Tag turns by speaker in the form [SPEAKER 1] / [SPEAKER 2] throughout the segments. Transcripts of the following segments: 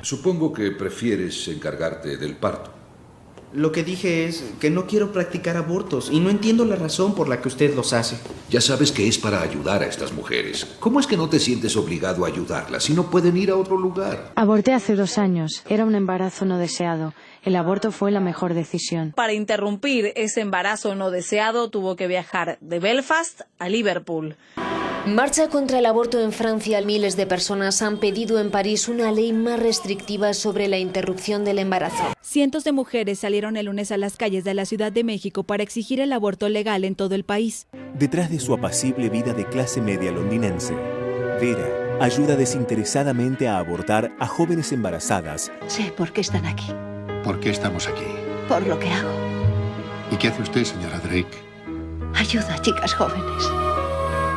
[SPEAKER 1] Supongo que prefieres encargarte del parto.
[SPEAKER 2] Lo que dije es que no quiero practicar abortos y no entiendo la razón por la que usted los hace.
[SPEAKER 1] Ya sabes que es para ayudar a estas mujeres. ¿Cómo es que no te sientes obligado a ayudarlas si no pueden ir a otro lugar?
[SPEAKER 3] Aborté hace 2 años. Era un embarazo no deseado. El aborto fue la mejor decisión.
[SPEAKER 4] Para interrumpir ese embarazo no deseado, tuvo que viajar de Belfast a Liverpool.
[SPEAKER 5] Marcha contra el aborto en Francia. Miles de personas han pedido en París una ley más restrictiva sobre la interrupción del embarazo.
[SPEAKER 6] Cientos de mujeres salieron el lunes a las calles de la Ciudad de México para exigir el aborto legal en todo el país.
[SPEAKER 7] Detrás de su apacible vida de clase media londinense, Vera ayuda desinteresadamente a abortar a jóvenes embarazadas.
[SPEAKER 8] Sé por qué están aquí.
[SPEAKER 9] ¿Por qué estamos aquí?
[SPEAKER 8] Por lo que hago.
[SPEAKER 9] ¿Y qué hace usted, señora Drake?
[SPEAKER 8] Ayuda a chicas jóvenes.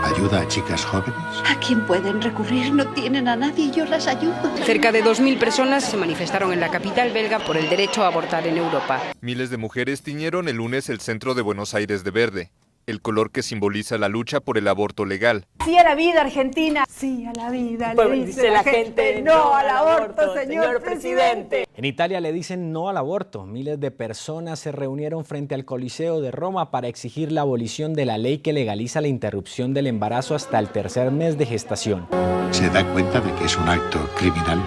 [SPEAKER 9] ¿Ayuda a chicas jóvenes?
[SPEAKER 8] ¿A quién pueden recurrir? No tienen a nadie y yo las ayudo.
[SPEAKER 10] Cerca de 2.000 personas se manifestaron en la capital belga por el derecho a abortar en Europa.
[SPEAKER 11] Miles de mujeres tiñeron el lunes el centro de Buenos Aires de verde, el color que simboliza la lucha por el aborto legal.
[SPEAKER 12] Sí a la vida, Argentina. Sí a la vida, le dice la gente. No al aborto, señor presidente.
[SPEAKER 13] En Italia le dicen no al aborto. Miles de personas se reunieron frente al Coliseo de Roma para exigir la abolición de la ley que legaliza la interrupción del embarazo hasta el 3er mes de gestación.
[SPEAKER 9] ¿Se da cuenta de que es un acto criminal?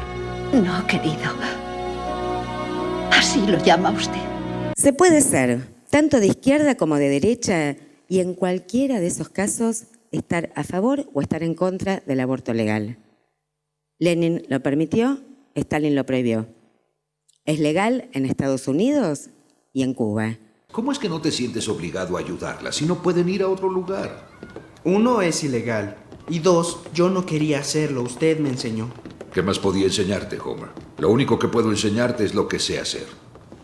[SPEAKER 8] No, querido. Así lo llama usted.
[SPEAKER 14] Se puede ser tanto de izquierda como de derecha y en cualquiera de esos casos estar a favor o estar en contra del aborto legal. Lenin lo permitió, Stalin lo prohibió. Es legal en Estados Unidos y en Cuba.
[SPEAKER 1] ¿Cómo es que no te sientes obligado a ayudarlas si no pueden ir a otro lugar?
[SPEAKER 2] 1, es ilegal. Y 2, yo no quería hacerlo, usted me enseñó.
[SPEAKER 1] ¿Qué más podía enseñarte, Homer? Lo único que puedo enseñarte es lo que sé hacer.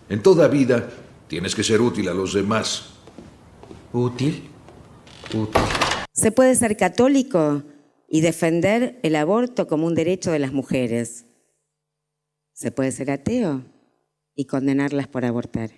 [SPEAKER 1] En toda vida tienes que ser útil a los demás.
[SPEAKER 2] ¿Útil? Útil.
[SPEAKER 14] Se puede ser católico y defender el aborto como un derecho de las mujeres. Se puede ser ateo y condenarlas por abortar.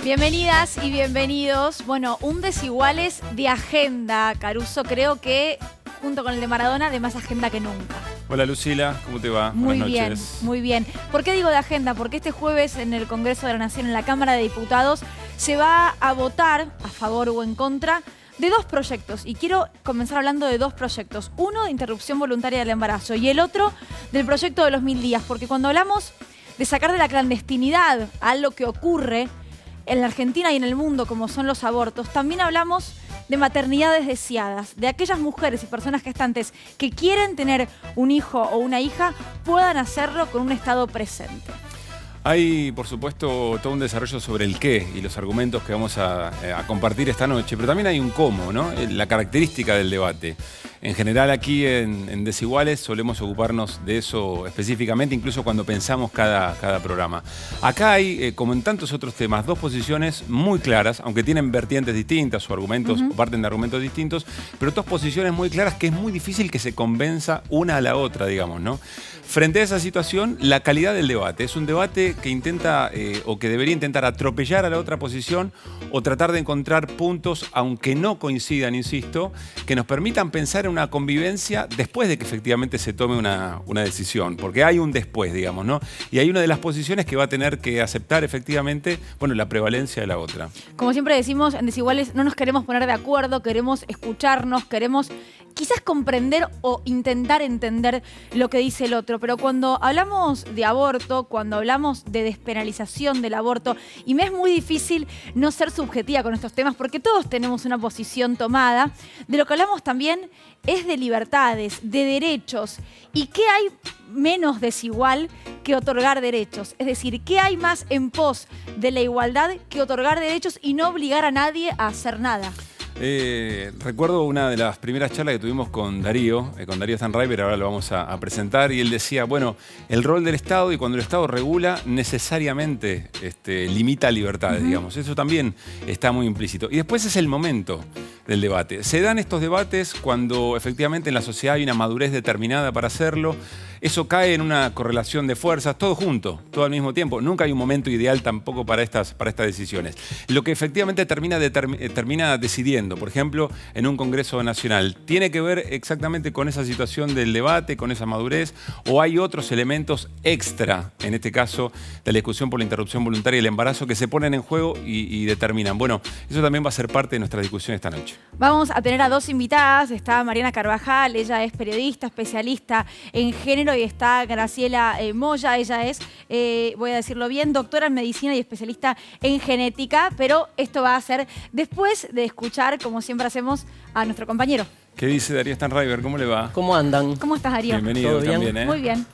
[SPEAKER 15] Bienvenidas y bienvenidos. Bueno, un Desiguales de agenda, Caruso. Creo que junto con el de Maradona, de más agenda que nunca.
[SPEAKER 16] Hola Lucila, ¿cómo te va?
[SPEAKER 15] Muy
[SPEAKER 16] Buenas
[SPEAKER 15] bien,
[SPEAKER 16] noches.
[SPEAKER 15] muy bien. ¿Por qué digo de agenda? Porque este jueves en el Congreso de la Nación, en la Cámara de Diputados, se va a votar a favor o en contra de 2 proyectos. Y quiero comenzar hablando de 2 proyectos. Uno de interrupción voluntaria del embarazo y el otro del proyecto de los 1000 días. Porque cuando hablamos de sacar de la clandestinidad algo que ocurre en la Argentina y en el mundo, como son los abortos, también hablamos de maternidades deseadas, de aquellas mujeres y personas gestantes que quieren tener un hijo o una hija, puedan hacerlo con un Estado presente.
[SPEAKER 16] Hay, por supuesto, todo un desarrollo sobre el qué y los argumentos que vamos a compartir esta noche, pero también hay un cómo, ¿no? La característica del debate. En general aquí en Desiguales solemos ocuparnos de eso específicamente, incluso cuando pensamos cada programa. Acá hay, como en tantos otros temas, 2 posiciones muy claras, aunque tienen vertientes distintas o argumentos, o parten de argumentos distintos, pero 2 posiciones muy claras que es muy difícil que se convenza una a la otra, digamos, ¿no? Frente a esa situación, la calidad del debate. Es un debate que intenta o que debería intentar atropellar a la otra posición o tratar de encontrar puntos, aunque no coincidan, insisto, que nos permitan pensar en una convivencia después de que efectivamente se tome una decisión. Porque hay un después, digamos, ¿no? Y hay una de las posiciones que va a tener que aceptar efectivamente, bueno, la prevalencia de la otra.
[SPEAKER 15] Como siempre decimos, en Desiguales no nos queremos poner de acuerdo, queremos escucharnos, queremos quizás comprender o intentar entender lo que dice el otro. Pero cuando hablamos de aborto, cuando hablamos de despenalización del aborto, y me es muy difícil no ser subjetiva con estos temas porque todos tenemos una posición tomada, de lo que hablamos también es de libertades, de derechos. ¿Y qué hay menos desigual que otorgar derechos? Es decir, ¿qué hay más en pos de la igualdad que otorgar derechos y no obligar a nadie a hacer nada?
[SPEAKER 16] Recuerdo una de las primeras charlas que tuvimos con Darío Stanraiver, ahora lo vamos a presentar, y él decía, bueno, el rol del Estado, y cuando el Estado regula, necesariamente limita libertades, digamos. Eso también está muy implícito. Y después es el momento del debate. Se dan estos debates cuando efectivamente en la sociedad hay una madurez determinada para hacerlo. eso cae en una correlación de fuerzas, todo junto, todo al mismo tiempo. Nunca hay un momento ideal tampoco para estas decisiones. Lo que efectivamente termina decidiendo, por ejemplo, en un Congreso Nacional, ¿tiene que ver exactamente con esa situación del debate, con esa madurez, o hay otros elementos extra, en este caso, de la discusión por la interrupción voluntaria y el embarazo, que se ponen en juego y determinan? Bueno, eso también va a ser parte de nuestra discusión esta noche.
[SPEAKER 15] Vamos a tener a dos invitadas. Está Mariana Carvajal, ella es periodista, especialista en género, y está Graciela Moya, ella es, voy a decirlo bien, doctora en medicina y especialista en genética, pero esto va a ser después de escuchar, como siempre hacemos, a nuestro compañero.
[SPEAKER 16] ¿Qué dice Darío Stanraiver? ¿Cómo le va?
[SPEAKER 17] ¿Cómo andan?
[SPEAKER 15] ¿Cómo estás, Darío?
[SPEAKER 16] Bienvenido también, ¿eh?
[SPEAKER 15] Muy bien.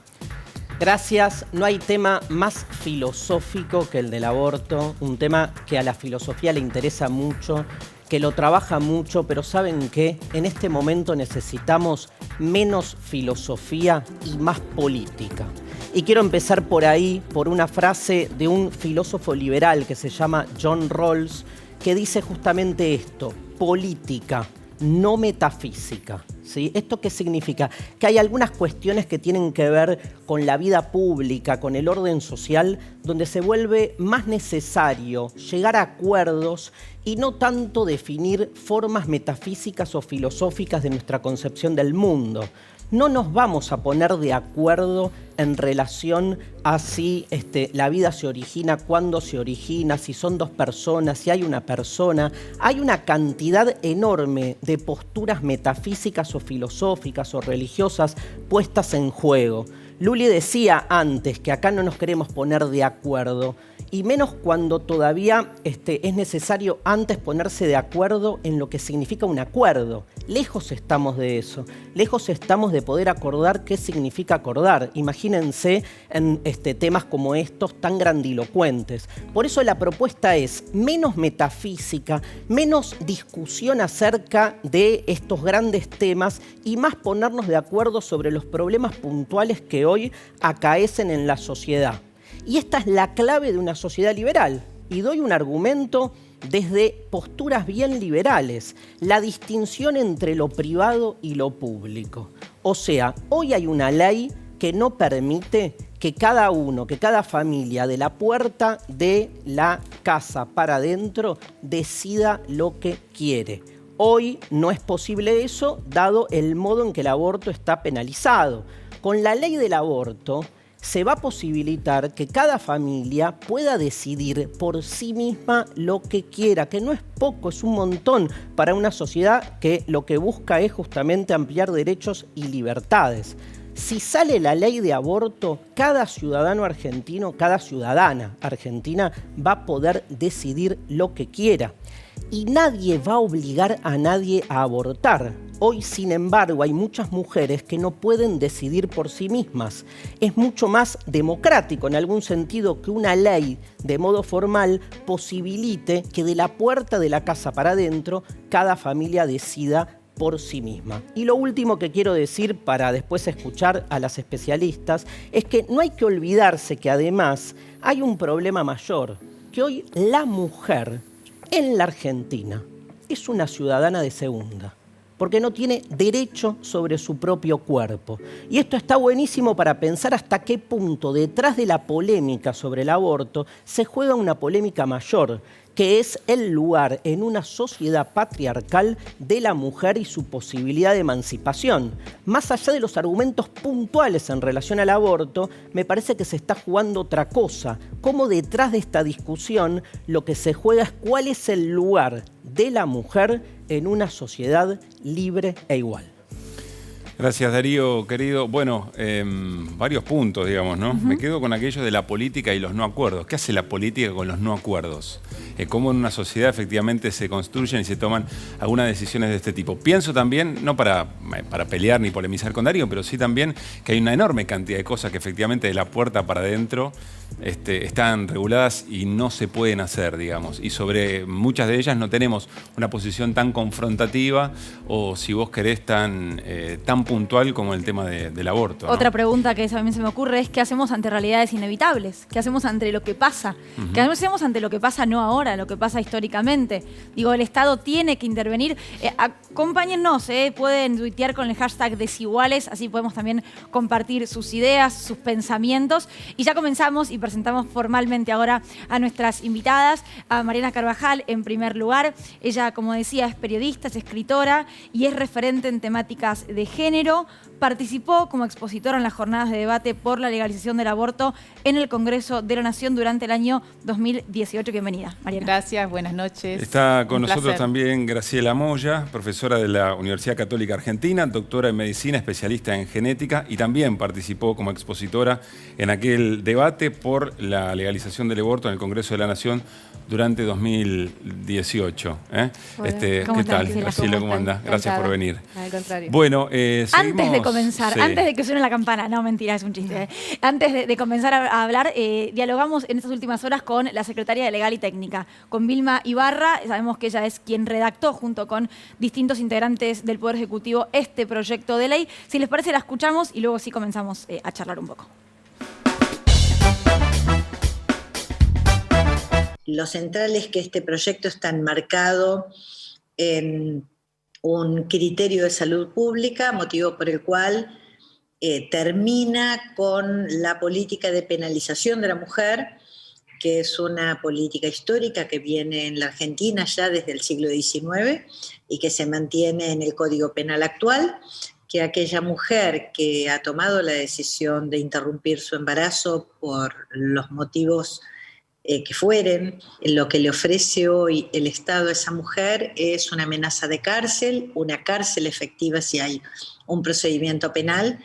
[SPEAKER 17] Gracias. No hay tema más filosófico que el del aborto, un tema que a la filosofía le interesa mucho, que lo trabaja mucho, pero ¿saben qué? En este momento necesitamos menos filosofía y más política. Y quiero empezar por ahí, por una frase de un filósofo liberal que se llama John Rawls, que dice justamente esto: política, no metafísica. ¿Sí? ¿Esto qué significa? Que hay algunas cuestiones que tienen que ver con la vida pública, con el orden social, donde se vuelve más necesario llegar a acuerdos y no tanto definir formas metafísicas o filosóficas de nuestra concepción del mundo. No nos vamos a poner de acuerdo en relación a si la vida se origina, cuándo se origina, si son dos personas, si hay una persona. Hay una cantidad enorme de posturas metafísicas o filosóficas o religiosas puestas en juego. Luli decía antes que acá no nos queremos poner de acuerdo, y menos cuando todavía es necesario antes ponerse de acuerdo en lo que significa un acuerdo. Lejos estamos de eso, lejos estamos de poder acordar qué significa acordar. Imagínense en temas como estos tan grandilocuentes. Por eso la propuesta es menos metafísica, menos discusión acerca de estos grandes temas y más ponernos de acuerdo sobre los problemas puntuales que hoy acaecen en la sociedad. Y esta es la clave de una sociedad liberal. Y doy un argumento desde posturas bien liberales, la distinción entre lo privado y lo público. O sea, hoy hay una ley que no permite que cada uno, que cada familia de la puerta de la casa para adentro decida lo que quiere. Hoy no es posible eso, dado el modo en que el aborto está penalizado. Con la ley del aborto se va a posibilitar que cada familia pueda decidir por sí misma lo que quiera, que no es poco, es un montón para una sociedad que lo que busca es justamente ampliar derechos y libertades. Si sale la ley de aborto, cada ciudadano argentino, cada ciudadana argentina va a poder decidir lo que quiera. Y nadie va a obligar a nadie a abortar. Hoy, sin embargo, hay muchas mujeres que no pueden decidir por sí mismas. Es mucho más democrático, en algún sentido, que una ley de modo formal posibilite que de la puerta de la casa para adentro cada familia decida por sí misma. Y lo último que quiero decir, para después escuchar a las especialistas, es que no hay que olvidarse que además hay un problema mayor, que hoy la mujer en la Argentina es una ciudadana de segunda, porque no tiene derecho sobre su propio cuerpo. Y esto está buenísimo para pensar hasta qué punto detrás de la polémica sobre el aborto se juega una polémica mayor, que es el lugar en una sociedad patriarcal de la mujer y su posibilidad de emancipación. Más allá de los argumentos puntuales en relación al aborto, me parece que se está jugando otra cosa. Cómo detrás de esta discusión lo que se juega es cuál es el lugar de la mujer en una sociedad libre e igual.
[SPEAKER 16] Gracias, Darío, querido. Bueno, varios puntos, digamos, ¿no? Me quedo con aquello de la política y los no acuerdos. ¿Qué hace la política con los no acuerdos? Cómo en una sociedad efectivamente se construyen y se toman algunas decisiones de este tipo. Pienso también, no para pelear ni polemizar con Darío, pero sí también que hay una enorme cantidad de cosas que efectivamente de la puerta para adentro están reguladas y no se pueden hacer, digamos. Y sobre muchas de ellas no tenemos una posición tan confrontativa o, si vos querés, tan puntual como el tema del aborto, ¿no?
[SPEAKER 15] Otra pregunta que a mí se me ocurre es ¿qué hacemos ante realidades inevitables? ¿Qué hacemos ante lo que pasa? ¿Qué hacemos ante lo que pasa no ahora, a lo que pasa históricamente. Digo, el Estado tiene que intervenir. Acompáñennos, pueden tuitear con el hashtag Desiguales, así podemos también compartir sus ideas, sus pensamientos. Y ya comenzamos y presentamos formalmente ahora a nuestras invitadas, a Mariana Carvajal en primer lugar. Ella, como decía, es periodista, es escritora y es referente en temáticas de género. Participó como expositora en las jornadas de debate por la legalización del aborto en el Congreso de la Nación durante el año 2018. Bienvenida, Mariana.
[SPEAKER 18] Gracias, buenas noches.
[SPEAKER 16] Está con nosotros también Graciela Moya, profesora de la Universidad Católica Argentina, doctora en medicina, especialista en genética, y también participó como expositora en aquel debate por la legalización del aborto en el Congreso de la Nación durante 2018. ¿Qué tal, Graciela? ¿Cómo andás? Gracias por venir.
[SPEAKER 18] Al contrario.
[SPEAKER 16] Bueno,
[SPEAKER 15] antes de comenzar,
[SPEAKER 16] sí.
[SPEAKER 15] Antes de que suene la campana, no, mentira, es un chiste. Antes de comenzar a hablar, dialogamos en estas últimas horas con la secretaria de Legal y Técnica, con Vilma Ibarra. Sabemos que ella es quien redactó junto con distintos integrantes del Poder Ejecutivo este proyecto de ley. Si les parece, la escuchamos y luego sí comenzamos a charlar un poco.
[SPEAKER 19] Lo central es que este proyecto está enmarcado en un criterio de salud pública, motivo por el cual termina con la política de penalización de la mujer, que es una política histórica que viene en la Argentina ya desde el siglo XIX y que se mantiene en el Código Penal actual, que aquella mujer que ha tomado la decisión de interrumpir su embarazo por los motivos que fueren, lo que le ofrece hoy el Estado a esa mujer es una amenaza de cárcel, una cárcel efectiva si hay un procedimiento penal,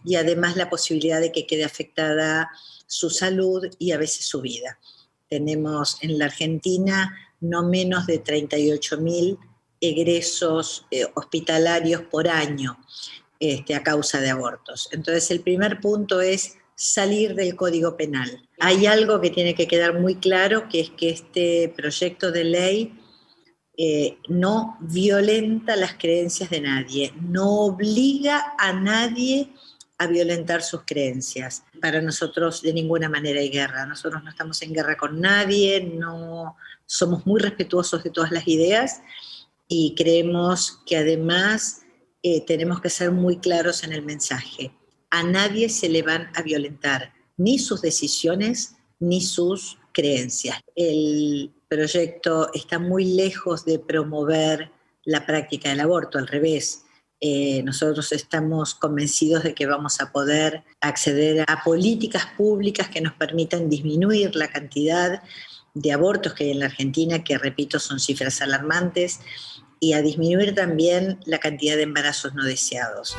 [SPEAKER 19] y además la posibilidad de que quede afectada su salud y a veces su vida. Tenemos en la Argentina no menos de 38.000 egresos hospitalarios por año a causa de abortos. Entonces el primer punto es salir del Código Penal. Hay algo que tiene que quedar muy claro, que es que este proyecto de ley no violenta las creencias de nadie, no obliga a nadie a violentar sus creencias. Para nosotros de ninguna manera hay guerra, nosotros no estamos en guerra con nadie, no, somos muy respetuosos de todas las ideas y creemos que además tenemos que ser muy claros en el mensaje. A nadie se le van a violentar ni sus decisiones ni sus creencias. El proyecto está muy lejos de promover la práctica del aborto, al revés. Nosotros estamos convencidos de que vamos a poder acceder a políticas públicas que nos permitan disminuir la cantidad de abortos que hay en la Argentina, que repito son cifras alarmantes, y a disminuir también la cantidad de embarazos no deseados.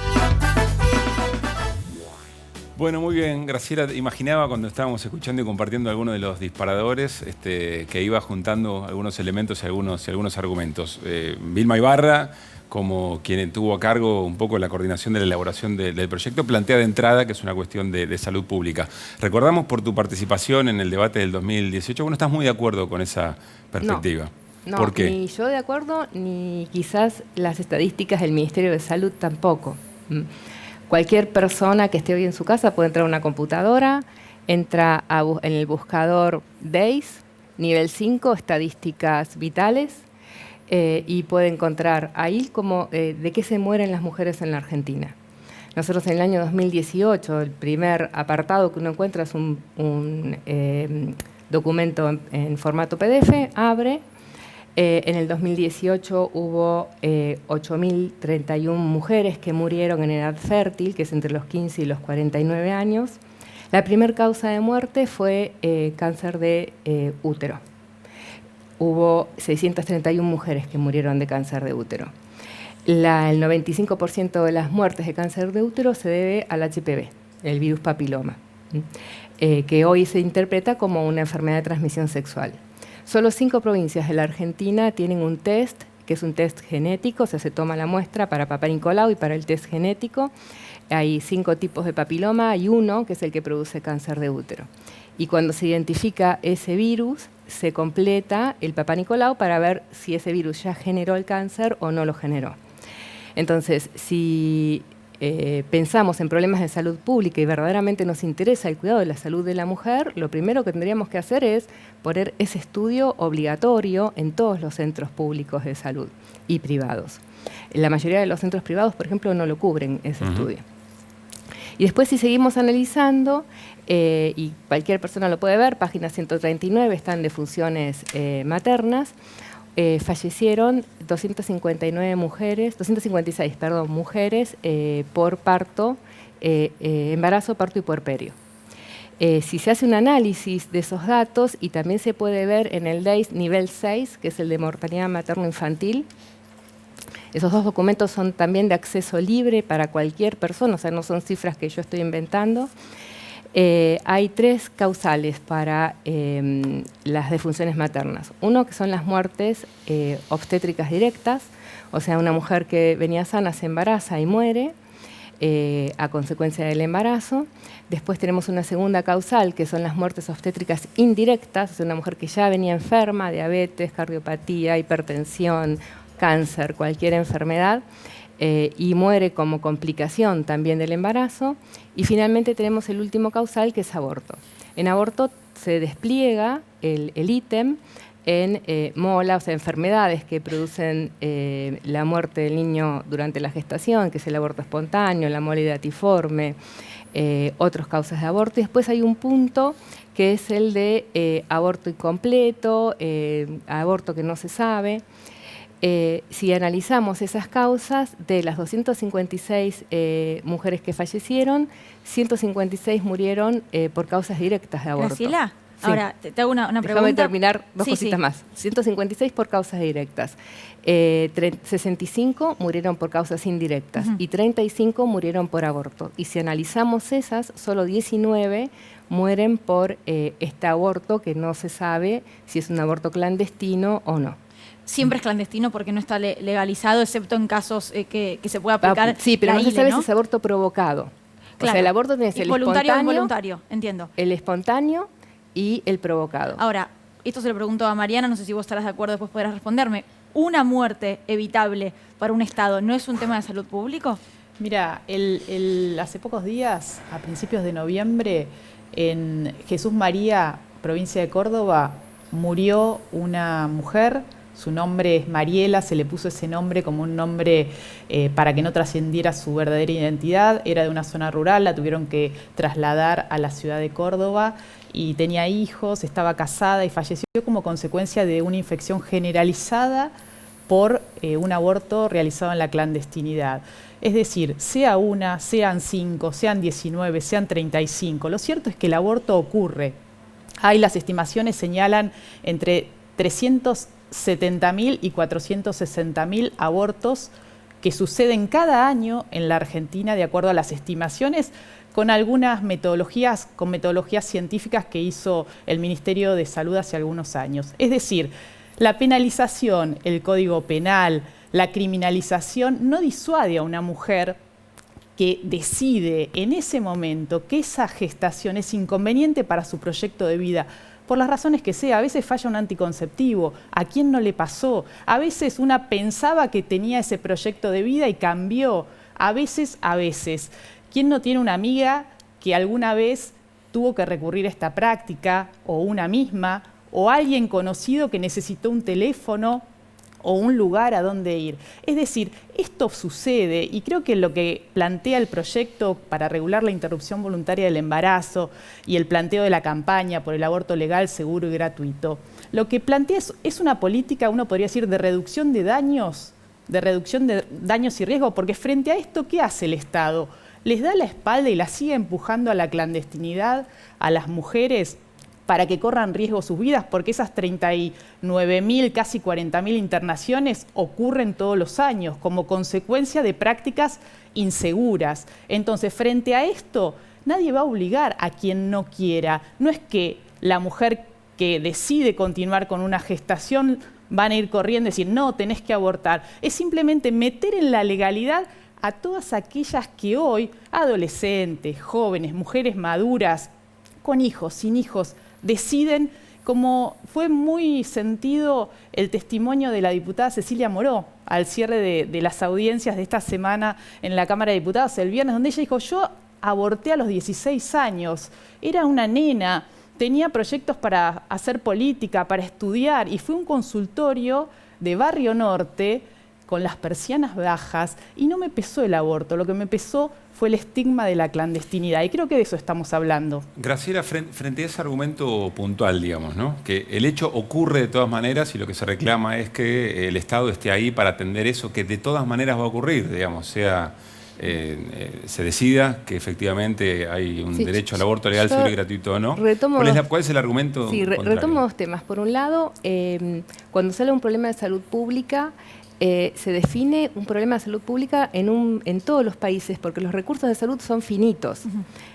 [SPEAKER 16] Bueno, muy bien, Graciela. Imaginaba cuando estábamos escuchando y compartiendo algunos de los disparadores que iba juntando algunos elementos y algunos argumentos. Vilma Ibarra, como quien tuvo a cargo un poco la coordinación de la elaboración del proyecto, plantea de entrada que es una cuestión de salud pública. Recordamos por tu participación en el debate del 2018, bueno, estás muy de acuerdo con esa perspectiva.
[SPEAKER 18] No,
[SPEAKER 16] ¿por qué?
[SPEAKER 18] Ni yo de acuerdo, ni quizás las estadísticas del Ministerio de Salud tampoco. Cualquier persona que esté hoy en su casa puede entrar a una computadora, entra en el buscador DAIS, nivel 5, estadísticas vitales, y puede encontrar ahí como de qué se mueren las mujeres en la Argentina. Nosotros en el año 2018, el primer apartado que uno encuentra es un documento en formato PDF, abre. En el 2018 hubo 8.031 mujeres que murieron en edad fértil, que es entre los 15 y los 49 años. La primera causa de muerte fue cáncer de útero. Hubo 631 mujeres que murieron de cáncer de útero. El 95% de las muertes de cáncer de útero se debe al HPV, el virus papiloma, que hoy se interpreta como una enfermedad de transmisión sexual. Solo 5 provincias de la Argentina tienen un test, que es un test genético, o sea, se toma la muestra para Papá Nicolau y para el test genético. Hay 5 tipos de papiloma, hay uno que es el que produce cáncer de útero. Y cuando se identifica ese virus, se completa el Papá Nicolau para ver si ese virus ya generó el cáncer o no lo generó. Entonces, si pensamos en problemas de salud pública y verdaderamente nos interesa el cuidado de la salud de la mujer, lo primero que tendríamos que hacer es poner ese estudio obligatorio en todos los centros públicos de salud y privados. La mayoría de los centros privados, por ejemplo, no lo cubren ese estudio. Y después, si seguimos analizando, y cualquier persona lo puede ver, página 139, están defunciones maternas, fallecieron 256 mujeres por parto, embarazo, parto y puerperio. Si se hace un análisis de esos datos, y también se puede ver en el DAIS nivel 6, que es el de mortalidad materno-infantil, esos dos documentos son también de acceso libre para cualquier persona, o sea, no son cifras que yo estoy inventando. Hay 3 causales para las defunciones maternas. Uno, que son las muertes obstétricas directas, o sea, una mujer que venía sana se embaraza y muere a consecuencia del embarazo. Después tenemos una segunda causal, que son las muertes obstétricas indirectas, o sea, una mujer que ya venía enferma, diabetes, cardiopatía, hipertensión, cáncer, cualquier enfermedad, y muere como complicación también del embarazo. Y finalmente tenemos el último causal, que es aborto. En aborto se despliega el ítem en MOLA, o sea, enfermedades que producen la muerte del niño durante la gestación, que es el aborto espontáneo, la mole datiforme, otras causas de aborto. Y después hay un punto que es el de aborto incompleto, aborto que no se sabe. Si analizamos esas causas, de las 256 mujeres que fallecieron, 156 murieron por causas directas de aborto.
[SPEAKER 15] Graciela,
[SPEAKER 18] sí.
[SPEAKER 15] Ahora te hago una pregunta.
[SPEAKER 18] Déjame terminar dos
[SPEAKER 15] Sí,
[SPEAKER 18] cositas
[SPEAKER 15] sí.
[SPEAKER 18] más. 156 por causas directas, 65 murieron por causas indirectas y 35 murieron por aborto. Y si analizamos esas, solo 19 mueren por este aborto que no se sabe si es un aborto clandestino o no.
[SPEAKER 15] Siempre es clandestino porque no está legalizado, excepto en casos que se pueda aplicar.
[SPEAKER 18] Sí, pero
[SPEAKER 15] la
[SPEAKER 18] no se
[SPEAKER 15] ILE,
[SPEAKER 18] sabe
[SPEAKER 15] ¿no?
[SPEAKER 18] si es aborto provocado.
[SPEAKER 15] Claro.
[SPEAKER 18] O sea, el aborto tiene el
[SPEAKER 15] voluntario o
[SPEAKER 18] espontáneo,
[SPEAKER 15] involuntario, entiendo.
[SPEAKER 18] el espontáneo y el provocado.
[SPEAKER 15] Ahora, esto se lo pregunto a Mariana, no sé si vos estarás de acuerdo, después podrás responderme. ¿Una muerte evitable para un Estado no es un tema de salud público?
[SPEAKER 12] Mira, hace pocos días, a principios de noviembre, en Jesús María, provincia de Córdoba, murió una mujer. Su nombre es Mariela, se le puso ese nombre como un nombre para que no trascendiera su verdadera identidad. Era de una zona rural, la tuvieron que trasladar a la ciudad de Córdoba y tenía hijos, estaba casada y falleció como consecuencia de una infección generalizada por un aborto realizado en la clandestinidad. Es decir, sea una, sean 5, sean 19, sean 35, lo cierto es que el aborto ocurre. Las estimaciones señalan entre 370.000 y 460.000 abortos que suceden cada año en la Argentina, de acuerdo a las estimaciones, con algunas metodologías científicas que hizo el Ministerio de Salud hace algunos años. Es decir, la penalización, el Código Penal, la criminalización no disuade a una mujer que decide en ese momento que esa gestación es inconveniente para su proyecto de vida, por las razones que sea. A veces falla un anticonceptivo, ¿a quién no le pasó? A veces una pensaba que tenía ese proyecto de vida y cambió. A veces. ¿Quién no tiene una amiga que alguna vez tuvo que recurrir a esta práctica, o una misma, o alguien conocido que necesitó un teléfono o un lugar a donde ir? Es decir, esto sucede, y creo que lo que plantea el proyecto para regular la interrupción voluntaria del embarazo y el planteo de la campaña por el aborto legal, seguro y gratuito, lo que plantea es una política, uno podría decir, de reducción de daños y riesgos, porque frente a esto, ¿qué hace el Estado? Les da la espalda y las sigue empujando a la clandestinidad a las mujeres para que corran riesgo sus vidas, porque esas 39.000, casi 40.000 internaciones ocurren todos los años como consecuencia de prácticas inseguras. Entonces, frente a esto, nadie va a obligar a quien no quiera. No es que la mujer que decide continuar con una gestación van a ir corriendo y decir, no, tenés que abortar. Es simplemente meter en la legalidad a todas aquellas que hoy, adolescentes, jóvenes, mujeres maduras, con hijos, sin hijos, deciden como fue muy sentido el testimonio de la diputada Cecilia Moró al cierre de las audiencias de esta semana en la Cámara de Diputados el viernes, donde ella dijo, yo aborté a los 16 años, era una nena, tenía proyectos para hacer política, para estudiar, y fue un consultorio de Barrio Norte con las persianas bajas, y no me pesó el aborto, lo que me pesó fue el estigma de la clandestinidad, y creo que de eso estamos hablando.
[SPEAKER 16] Graciela, frente a ese argumento puntual, digamos, ¿no? Que el hecho ocurre de todas maneras y lo que se reclama es que el Estado esté ahí para atender eso que de todas maneras va a ocurrir, digamos, sea... se decida que efectivamente hay un derecho al aborto legal, seguro y gratuito o no. ¿Cuál es el argumento contrario?
[SPEAKER 18] Retomo dos temas. Por un lado, cuando sale un problema de salud pública, se define un problema de salud pública en todos los países, porque los recursos de salud son finitos.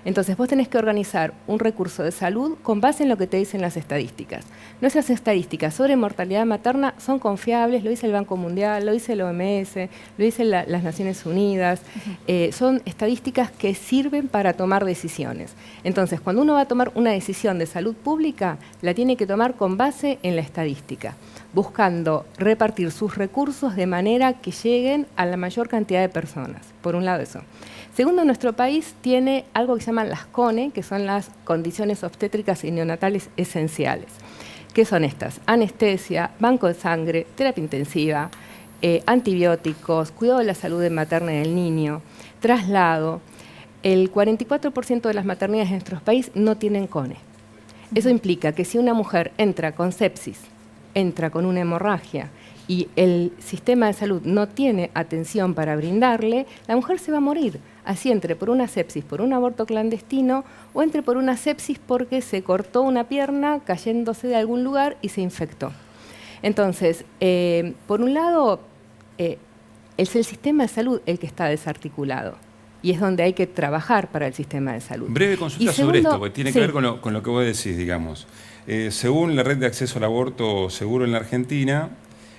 [SPEAKER 18] Entonces vos tenés que organizar un recurso de salud con base en lo que te dicen las estadísticas. Nuestras estadísticas sobre mortalidad materna son confiables, lo dice el Banco Mundial, lo dice el OMS, lo dicen las Naciones Unidas. Son estadísticas que sirven para tomar decisiones. Entonces, cuando uno va a tomar una decisión de salud pública, la tiene que tomar con base en la estadística, buscando repartir sus recursos de manera que lleguen a la mayor cantidad de personas. Por un lado eso. Segundo, nuestro país tiene algo que se llaman las CONE, que son las condiciones obstétricas y neonatales esenciales. ¿Qué son estas? Anestesia, banco de sangre, terapia intensiva, antibióticos, cuidado de la salud materna del niño, traslado. El 44% de las maternidades en nuestro país no tienen CONE. Eso implica que si una mujer entra con sepsis, entra con una hemorragia y el sistema de salud no tiene atención para brindarle, la mujer se va a morir. Así entre por una sepsis, por un aborto clandestino, o entre por una sepsis porque se cortó una pierna cayéndose de algún lugar y se infectó. Entonces, por un lado, es el sistema de salud el que está desarticulado. Y es donde hay que trabajar para el sistema de salud.
[SPEAKER 16] Breve consulta sobre esto, porque tiene que ver con lo que vos decís, digamos. Según la Red de Acceso al Aborto Seguro en la Argentina,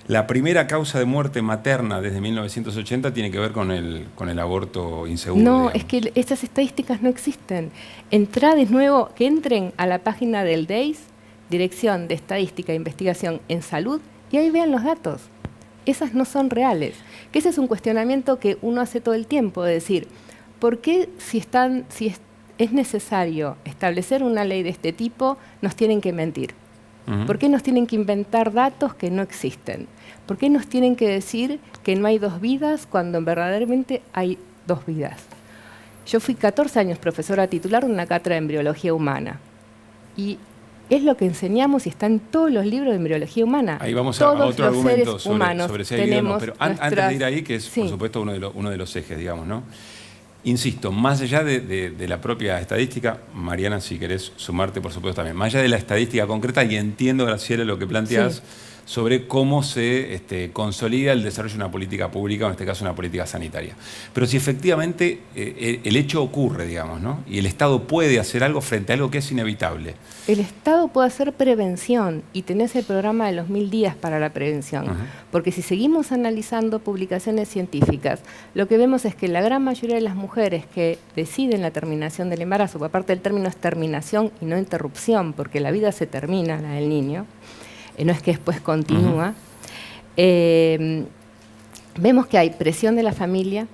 [SPEAKER 16] la primera causa de muerte materna desde 1980 tiene que ver con el aborto inseguro.
[SPEAKER 18] No,
[SPEAKER 16] digamos.
[SPEAKER 18] Es que estas estadísticas no existen. Entrá de nuevo, que entren a la página del DEIS, Dirección de Estadística e Investigación en Salud, y ahí vean los datos. Esas no son reales. Que ese es un cuestionamiento que uno hace todo el tiempo, de decir, ¿por qué si es necesario establecer una ley de este tipo, nos tienen que mentir? ¿Por qué nos tienen que inventar datos que no existen? ¿Por qué nos tienen que decir que no hay dos vidas cuando verdaderamente hay dos vidas? Yo fui 14 años profesora titular de una cátedra de embriología humana. Y es lo que enseñamos y está en todos los libros de embriología humana.
[SPEAKER 16] Ahí vamos
[SPEAKER 18] todos
[SPEAKER 16] a otro argumento
[SPEAKER 18] seres humanos
[SPEAKER 16] sobre si hay vida o no. Pero antes de ir ahí, que es
[SPEAKER 18] sí,
[SPEAKER 16] por supuesto uno de los ejes, digamos, ¿no? Insisto, más allá de la propia estadística, Mariana, si querés sumarte, por supuesto también, más allá de la estadística concreta, y entiendo, Graciela, lo que planteás, sí, sobre cómo se consolida el desarrollo de una política pública, o en este caso una política sanitaria. Pero si efectivamente el hecho ocurre, digamos, ¿no? Y el Estado puede hacer algo frente a algo que es inevitable.
[SPEAKER 18] El Estado puede hacer prevención y tenés el programa de los 1000 días para la prevención. Porque si seguimos analizando publicaciones científicas, lo que vemos es que la gran mayoría de las mujeres que deciden la terminación del embarazo, aparte del término es terminación y no interrupción, porque la vida se termina, la del niño, no es que después continúa, vemos que hay presión de la familia,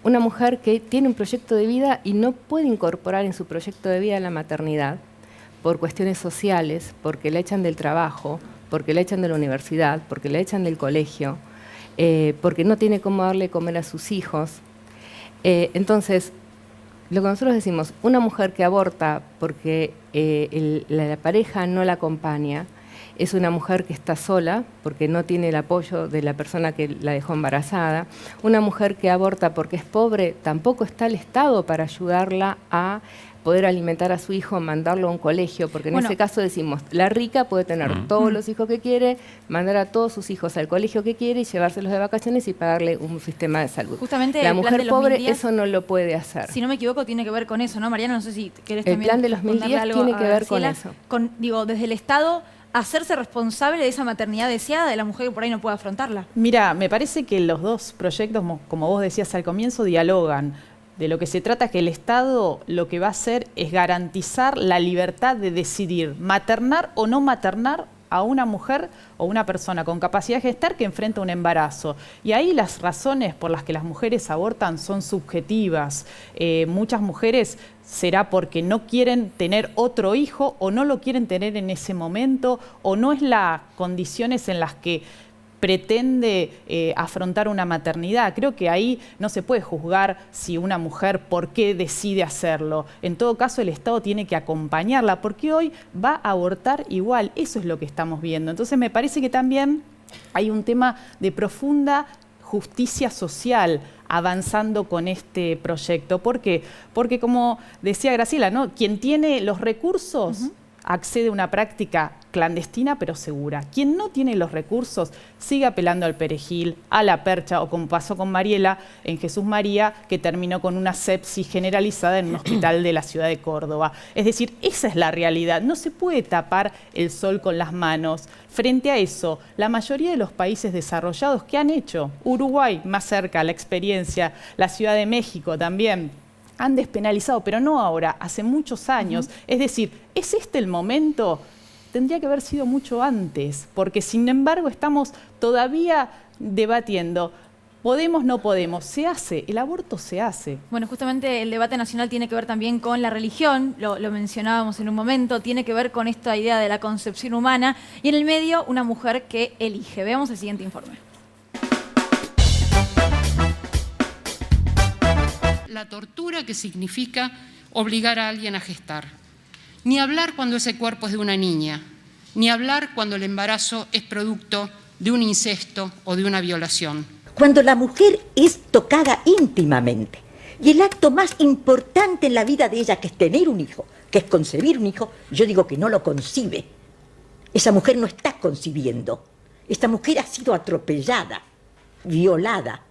[SPEAKER 18] una mujer que tiene un proyecto de vida y no puede incorporar en su proyecto de vida la maternidad por cuestiones sociales, porque la echan del trabajo, porque la echan de la universidad, porque la echan del colegio, porque no tiene cómo darle comer a sus hijos. Entonces, lo que nosotros decimos, una mujer que aborta porque la pareja no la acompaña, es una mujer que está sola porque no tiene el apoyo de la persona que la dejó embarazada. Una mujer que aborta porque es pobre, tampoco está el Estado para ayudarla a poder alimentar a su hijo, mandarlo a un colegio, porque en ese caso decimos, la rica puede tener todos los hijos que quiere, mandar a todos sus hijos al colegio que quiere y llevárselos de vacaciones y pagarle un sistema de salud.
[SPEAKER 15] Justamente
[SPEAKER 18] la
[SPEAKER 15] el
[SPEAKER 18] mujer
[SPEAKER 15] plan de los
[SPEAKER 18] pobre
[SPEAKER 15] 1000 días,
[SPEAKER 18] eso no lo puede hacer.
[SPEAKER 15] Si no me equivoco, tiene que ver con eso, ¿no, Mariana? No sé si querés
[SPEAKER 18] el
[SPEAKER 15] también
[SPEAKER 18] plan de los 1000 días tiene que ver con eso.
[SPEAKER 15] Digo, desde el Estado, hacerse responsable de esa maternidad deseada de la mujer que por ahí no puede afrontarla.
[SPEAKER 12] Mira, me parece que los dos proyectos, como vos decías al comienzo, dialogan. De lo que se trata es que el Estado lo que va a hacer es garantizar la libertad de decidir maternar o no maternar a una mujer o una persona con capacidad de gestar que enfrenta un embarazo. Y ahí las razones por las que las mujeres abortan son subjetivas. Muchas mujeres será porque no quieren tener otro hijo o no lo quieren tener en ese momento o no es las condiciones en las que pretende afrontar una maternidad. Creo que ahí no se puede juzgar si una mujer por qué decide hacerlo. En todo caso, el Estado tiene que acompañarla, porque hoy va a abortar igual. Eso es lo que estamos viendo. Entonces me parece que también hay un tema de profunda justicia social avanzando con este proyecto. ¿Por qué? Porque, como decía Graciela, ¿no? Quien tiene los recursos accede a una práctica clandestina pero segura. Quien no tiene los recursos sigue apelando al perejil, a la percha, o como pasó con Mariela en Jesús María, que terminó con una sepsis generalizada en un hospital de la ciudad de Córdoba. Es decir, esa es la realidad. No se puede tapar el sol con las manos. Frente a eso, la mayoría de los países desarrollados, ¿qué han hecho? Uruguay, más cerca, la experiencia, la Ciudad de México también, han despenalizado, pero no ahora, hace muchos años. Es decir, ¿es este el momento? Tendría que haber sido mucho antes, porque sin embargo estamos todavía debatiendo. ¿Podemos, no podemos? Se hace, el aborto se hace.
[SPEAKER 15] Bueno, justamente el debate nacional tiene que ver también con la religión, lo mencionábamos en un momento, tiene que ver con esta idea de la concepción humana y en el medio una mujer que elige. Veamos el siguiente informe.
[SPEAKER 20] La tortura que significa obligar a alguien a gestar. Ni hablar cuando ese cuerpo es de una niña, ni hablar cuando el embarazo es producto de un incesto o de una violación.
[SPEAKER 21] Cuando la mujer es tocada íntimamente y el acto más importante en la vida de ella, que es tener un hijo, que es concebir un hijo, yo digo que no lo concibe. Esa mujer no está concibiendo. Esta mujer ha sido atropellada, violada.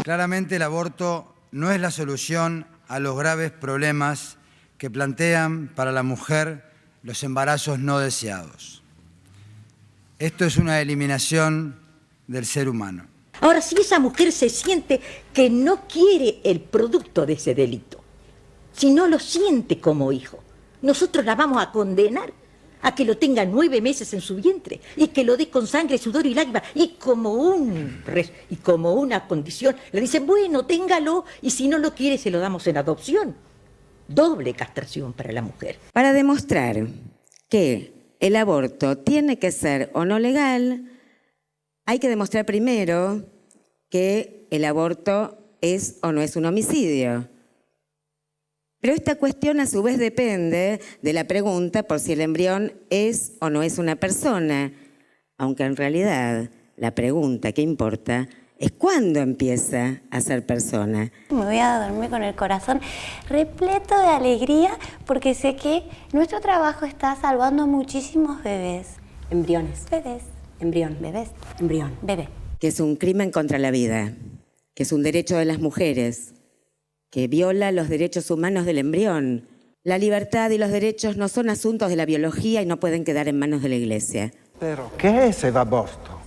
[SPEAKER 22] Claramente el aborto no es la solución a los graves problemas que plantean para la mujer los embarazos no deseados. Esto es una eliminación del ser humano.
[SPEAKER 21] Ahora, si esa mujer se siente que no quiere el producto de ese delito, si no lo siente como hijo, nosotros la vamos a condenar a que lo tenga 9 meses en su vientre y que lo dé con sangre, sudor y lágrimas y como una condición le dicen, bueno, téngalo y si no lo quiere se lo damos en adopción. Doble castración para la mujer.
[SPEAKER 14] Para demostrar que el aborto tiene que ser o no legal, hay que demostrar primero que el aborto es o no es un homicidio. Pero esta cuestión a su vez depende de la pregunta por si el embrión es o no es una persona, aunque en realidad la pregunta que importa es cuándo empieza a ser persona.
[SPEAKER 23] Me voy a dormir con el corazón repleto de alegría porque sé que nuestro trabajo está salvando a muchísimos bebés.
[SPEAKER 14] Embriones.
[SPEAKER 23] Bebés.
[SPEAKER 14] Embrión.
[SPEAKER 23] Bebés.
[SPEAKER 14] Embrión.
[SPEAKER 23] Bebé.
[SPEAKER 14] Que es un crimen contra la vida, que es un derecho de las mujeres, que viola los derechos humanos del embrión. La libertad y los derechos no son asuntos de la biología y no pueden quedar en manos de la Iglesia.
[SPEAKER 24] Pero, ¿qué es el aborto?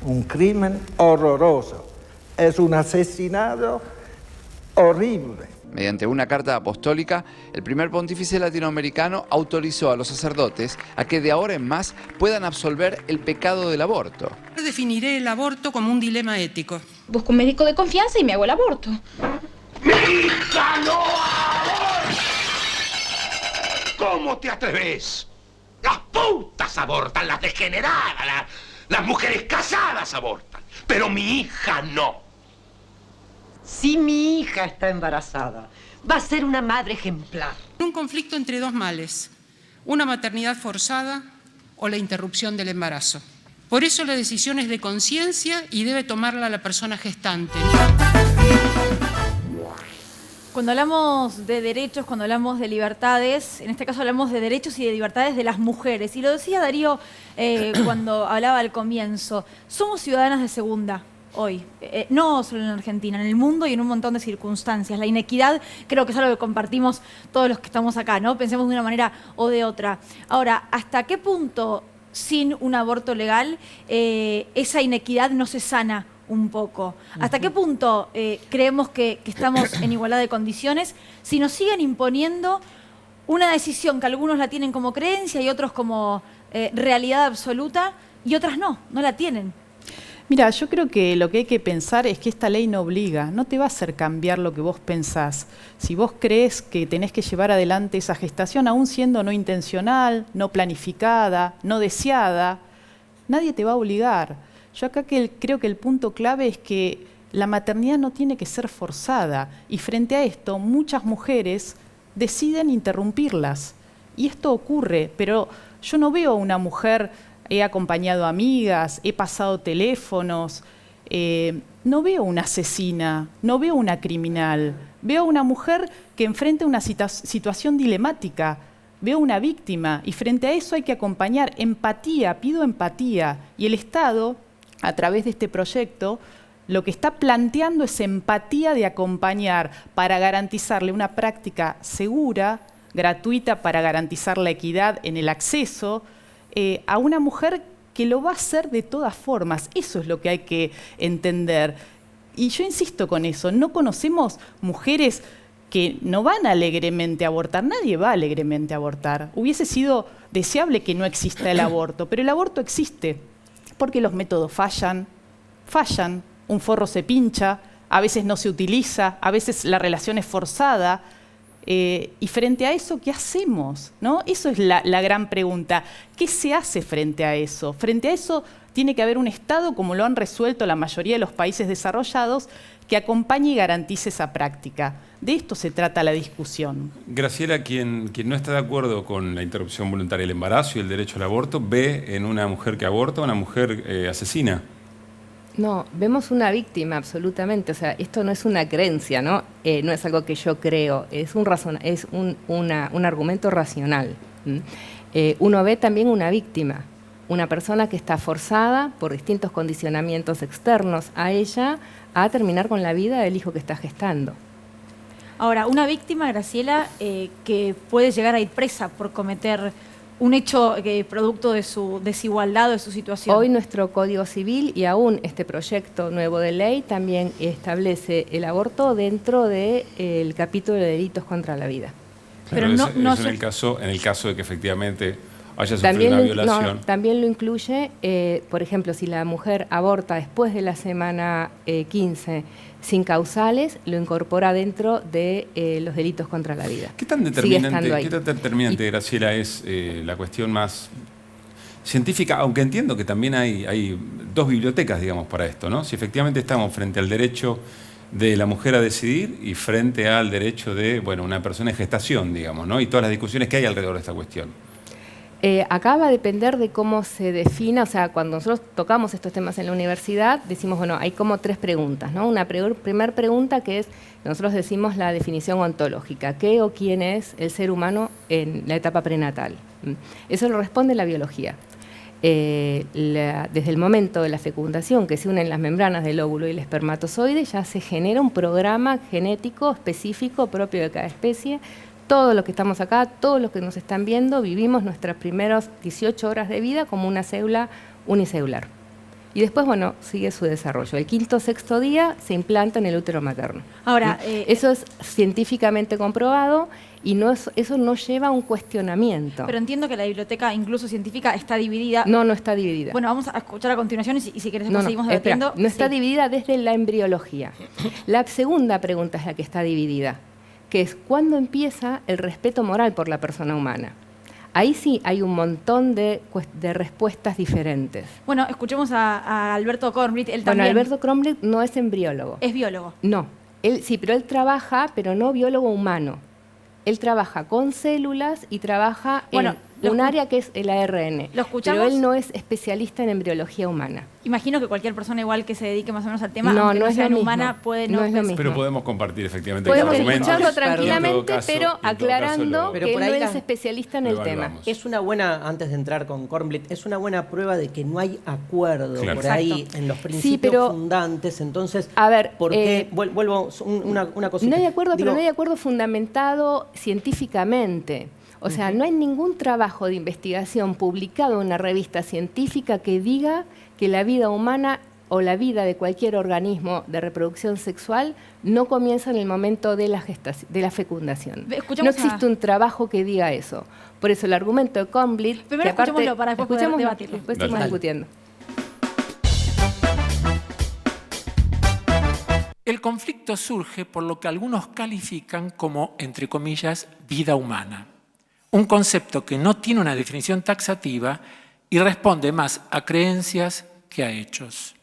[SPEAKER 24] Un crimen horroroso. Es un asesinato horrible.
[SPEAKER 25] Mediante una carta apostólica, el primer pontífice latinoamericano autorizó a los sacerdotes a que de ahora en más puedan absolver el pecado del aborto.
[SPEAKER 20] Definiré el aborto como un dilema ético.
[SPEAKER 26] Busco un médico de confianza y me hago el aborto.
[SPEAKER 27] ¡Mi hija no aborta! ¿Cómo te atreves? Las putas abortan, las degeneradas, las mujeres casadas abortan, pero mi hija no.
[SPEAKER 8] Si mi hija está embarazada, va a ser una madre ejemplar.
[SPEAKER 20] Un conflicto entre dos males, una maternidad forzada o la interrupción del embarazo. Por eso la decisión es de conciencia y debe tomarla la persona gestante.
[SPEAKER 15] Cuando hablamos de derechos, cuando hablamos de libertades, en este caso hablamos de derechos y de libertades de las mujeres. Y lo decía Darío cuando hablaba al comienzo, somos ciudadanas de segunda. hoy. No solo en Argentina, en el mundo y en un montón de circunstancias. La inequidad creo que es algo que compartimos todos los que estamos acá, ¿no? Pensemos de una manera o de otra. Ahora, ¿hasta qué punto sin un aborto legal esa inequidad no se sana un poco? ¿Hasta qué punto creemos que estamos en igualdad de condiciones si nos siguen imponiendo una decisión que algunos la tienen como creencia y otros como realidad absoluta y otras no la tienen?
[SPEAKER 12] Mira, yo creo que lo que hay que pensar es que esta ley no obliga, no te va a hacer cambiar lo que vos pensás. Si vos crees que tenés que llevar adelante esa gestación, aún siendo no intencional, no planificada, no deseada, nadie te va a obligar. Yo acá creo que el punto clave es que la maternidad no tiene que ser forzada y frente a esto muchas mujeres deciden interrumpirlas. Y esto ocurre, pero yo no veo a una mujer, he acompañado amigas, he pasado teléfonos, no veo una asesina, no veo una criminal, veo una mujer que enfrenta una situación dilemática, veo una víctima y frente a eso hay que acompañar, empatía, pido empatía y el Estado, a través de este proyecto, lo que está planteando es empatía de acompañar para garantizarle una práctica segura, gratuita, para garantizar la equidad en el acceso a una mujer que lo va a hacer de todas formas. Eso es lo que hay que entender. Y yo insisto con eso, no conocemos mujeres que no van alegremente a abortar, nadie va alegremente a abortar. Hubiese sido deseable que no exista el aborto, pero el aborto existe, porque los métodos fallan, un forro se pincha, a veces no se utiliza, a veces la relación es forzada, y frente a eso, ¿qué hacemos? ¿No? Eso es la gran pregunta. ¿Qué se hace frente a eso? Frente a eso tiene que haber un Estado, como lo han resuelto la mayoría de los países desarrollados, que acompañe y garantice esa práctica. De esto se trata la discusión.
[SPEAKER 16] Graciela, quien no está de acuerdo con la interrupción voluntaria del embarazo y el derecho al aborto, ve en una mujer que aborta una mujer asesina.
[SPEAKER 18] No, vemos una víctima, absolutamente. O sea, esto no es una creencia, ¿no? No es algo que yo creo, es un argumento racional. Uno ve también una víctima, una persona que está forzada por distintos condicionamientos externos a ella a terminar con la vida del hijo que está gestando.
[SPEAKER 15] Ahora, una víctima, Graciela, que puede llegar a ir presa por cometer un hecho producto de su desigualdad o de su situación.
[SPEAKER 18] Hoy nuestro Código Civil y aún este proyecto nuevo de ley también establece el aborto dentro del capítulo de delitos contra la vida.
[SPEAKER 16] Pero no en el caso de que efectivamente haya sufrido una violación.
[SPEAKER 18] No, también lo incluye, por ejemplo, si la mujer aborta después de la semana 15 sin causales, lo incorpora dentro de los delitos contra la vida.
[SPEAKER 16] ¿Qué tan determinante, Graciela, es la cuestión más científica? Aunque entiendo que también hay dos bibliotecas, digamos, para esto, ¿no? Si efectivamente estamos frente al derecho de la mujer a decidir y frente al derecho de, bueno, una persona en gestación, digamos, ¿no? Y todas las discusiones que hay alrededor de esta cuestión.
[SPEAKER 18] Acá va a depender de cómo se defina, o sea, cuando nosotros tocamos estos temas en la universidad, decimos, bueno, hay como tres preguntas, ¿no? Una primera pregunta que es, nosotros decimos la definición ontológica, ¿qué o quién es el ser humano en la etapa prenatal? Eso lo responde la biología. Desde el momento de la fecundación, que se unen las membranas del óvulo y el espermatozoide, ya se genera un programa genético específico propio de cada especie. Todos los que estamos acá, todos los que nos están viendo, vivimos nuestras primeras 18 horas de vida como una célula unicelular. Y después, bueno, sigue su desarrollo. El quinto o sexto día se implanta en el útero materno.
[SPEAKER 15] Ahora,
[SPEAKER 18] eso es científicamente comprobado y eso no lleva a un cuestionamiento.
[SPEAKER 15] Pero entiendo que la biblioteca, incluso científica, está dividida.
[SPEAKER 18] No está dividida.
[SPEAKER 15] Bueno, vamos a escuchar a continuación y si querés seguimos debatiendo.
[SPEAKER 18] Espera, no está dividida desde la embriología. La segunda pregunta es la que está dividida, que es ¿cuándo empieza el respeto moral por la persona humana? Ahí sí hay un montón de respuestas diferentes.
[SPEAKER 15] Bueno, escuchemos a Alberto Kornblit, él también.
[SPEAKER 18] Bueno, Alberto Kornblit no es embriólogo.
[SPEAKER 15] ¿Es biólogo?
[SPEAKER 18] No, pero él trabaja, pero no biólogo humano. Él trabaja con células y trabaja un área que es el ARN.
[SPEAKER 15] ¿Lo escuchamos?
[SPEAKER 18] Pero él no es especialista en embriología humana.
[SPEAKER 15] Imagino que cualquier persona igual que se dedique más o menos al tema,
[SPEAKER 18] No,
[SPEAKER 15] aunque
[SPEAKER 18] no
[SPEAKER 15] no
[SPEAKER 18] es
[SPEAKER 15] sea
[SPEAKER 18] lo mismo.
[SPEAKER 15] humana, puede
[SPEAKER 18] No
[SPEAKER 15] no
[SPEAKER 18] es lo mismo.
[SPEAKER 16] Pero podemos compartir efectivamente
[SPEAKER 18] Podemos
[SPEAKER 16] argumentos.
[SPEAKER 18] escucharlo
[SPEAKER 16] Y en todo
[SPEAKER 18] tranquilamente,
[SPEAKER 16] caso-
[SPEAKER 18] pero
[SPEAKER 16] y en todo caso
[SPEAKER 18] aclarando
[SPEAKER 16] lo-
[SPEAKER 17] Pero
[SPEAKER 18] que
[SPEAKER 17] por
[SPEAKER 18] él no
[SPEAKER 17] ahí
[SPEAKER 18] es
[SPEAKER 17] la-
[SPEAKER 18] especialista en
[SPEAKER 16] lo
[SPEAKER 18] el tema.
[SPEAKER 16] evaluamos.
[SPEAKER 17] Es una buena, antes de entrar con Kornblit, es una buena prueba de que no hay acuerdo
[SPEAKER 16] Claro.
[SPEAKER 17] por ahí
[SPEAKER 18] Exacto.
[SPEAKER 17] en los
[SPEAKER 18] Sí,
[SPEAKER 17] principios
[SPEAKER 18] pero-
[SPEAKER 17] fundantes. Entonces,
[SPEAKER 18] A ver,
[SPEAKER 17] ¿por qué? Vuelvo una cosita.
[SPEAKER 18] No hay acuerdo,
[SPEAKER 17] Digo,
[SPEAKER 18] pero no hay acuerdo fundamentado científicamente. O sea, no hay ningún trabajo de investigación publicado en una revista científica que diga que la vida humana o la vida de cualquier organismo de reproducción sexual no comienza en el momento de la fecundación. No
[SPEAKER 15] Escuchamos
[SPEAKER 18] existe un trabajo que diga eso. Por eso el argumento de Kornblit...
[SPEAKER 15] Primero
[SPEAKER 18] que aparte-
[SPEAKER 15] escuchémoslo para después poder
[SPEAKER 18] escuchémoslo,
[SPEAKER 15] debatirlo.
[SPEAKER 18] Después
[SPEAKER 16] Dale.
[SPEAKER 18] estamos discutiendo.
[SPEAKER 3] El conflicto surge por lo que algunos califican como, entre comillas, vida humana. Un concepto que no tiene una definición taxativa y responde más a creencias que a hechos.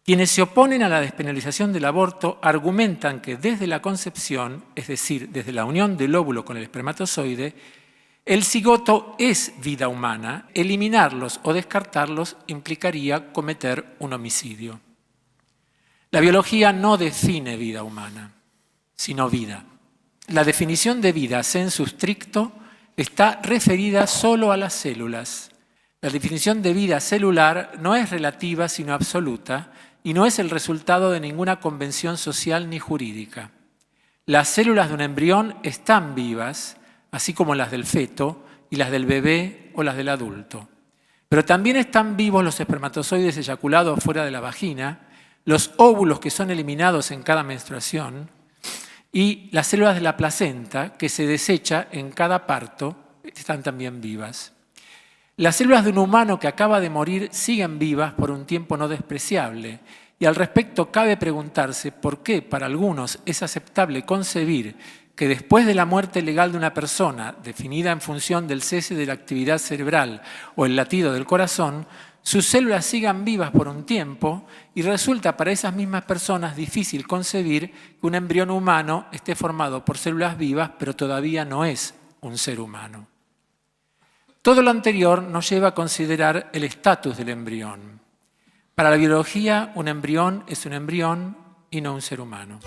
[SPEAKER 3] Quienes se oponen a la despenalización del aborto argumentan que desde la concepción, es decir, desde la unión del óvulo con el espermatozoide, el cigoto es vida humana. Eliminarlos o descartarlos implicaría cometer un homicidio. La biología no define vida humana, sino vida. La definición de vida sensu stricto está referida solo a las células. La definición de vida celular no es relativa, sino absoluta, y no es el resultado de ninguna convención social ni jurídica. Las células de un embrión están vivas, así como las del feto y las del bebé o las del adulto. Pero también están vivos los espermatozoides eyaculados fuera de la vagina, los óvulos que son eliminados en cada menstruación y las células de la placenta que se desecha en cada parto están también vivas. Las células de un humano que acaba de morir siguen vivas por un tiempo no despreciable y al respecto cabe preguntarse por qué para algunos es aceptable concebir que después de la muerte legal de una persona, definida en función del cese de la actividad cerebral o el latido del corazón, sus células sigan vivas por un tiempo y resulta para esas mismas personas difícil concebir que un embrión humano esté formado por células vivas, pero todavía no es un ser humano. Todo lo anterior nos lleva a considerar el estatus del embrión. Para la biología, un embrión es un embrión y no un ser humano.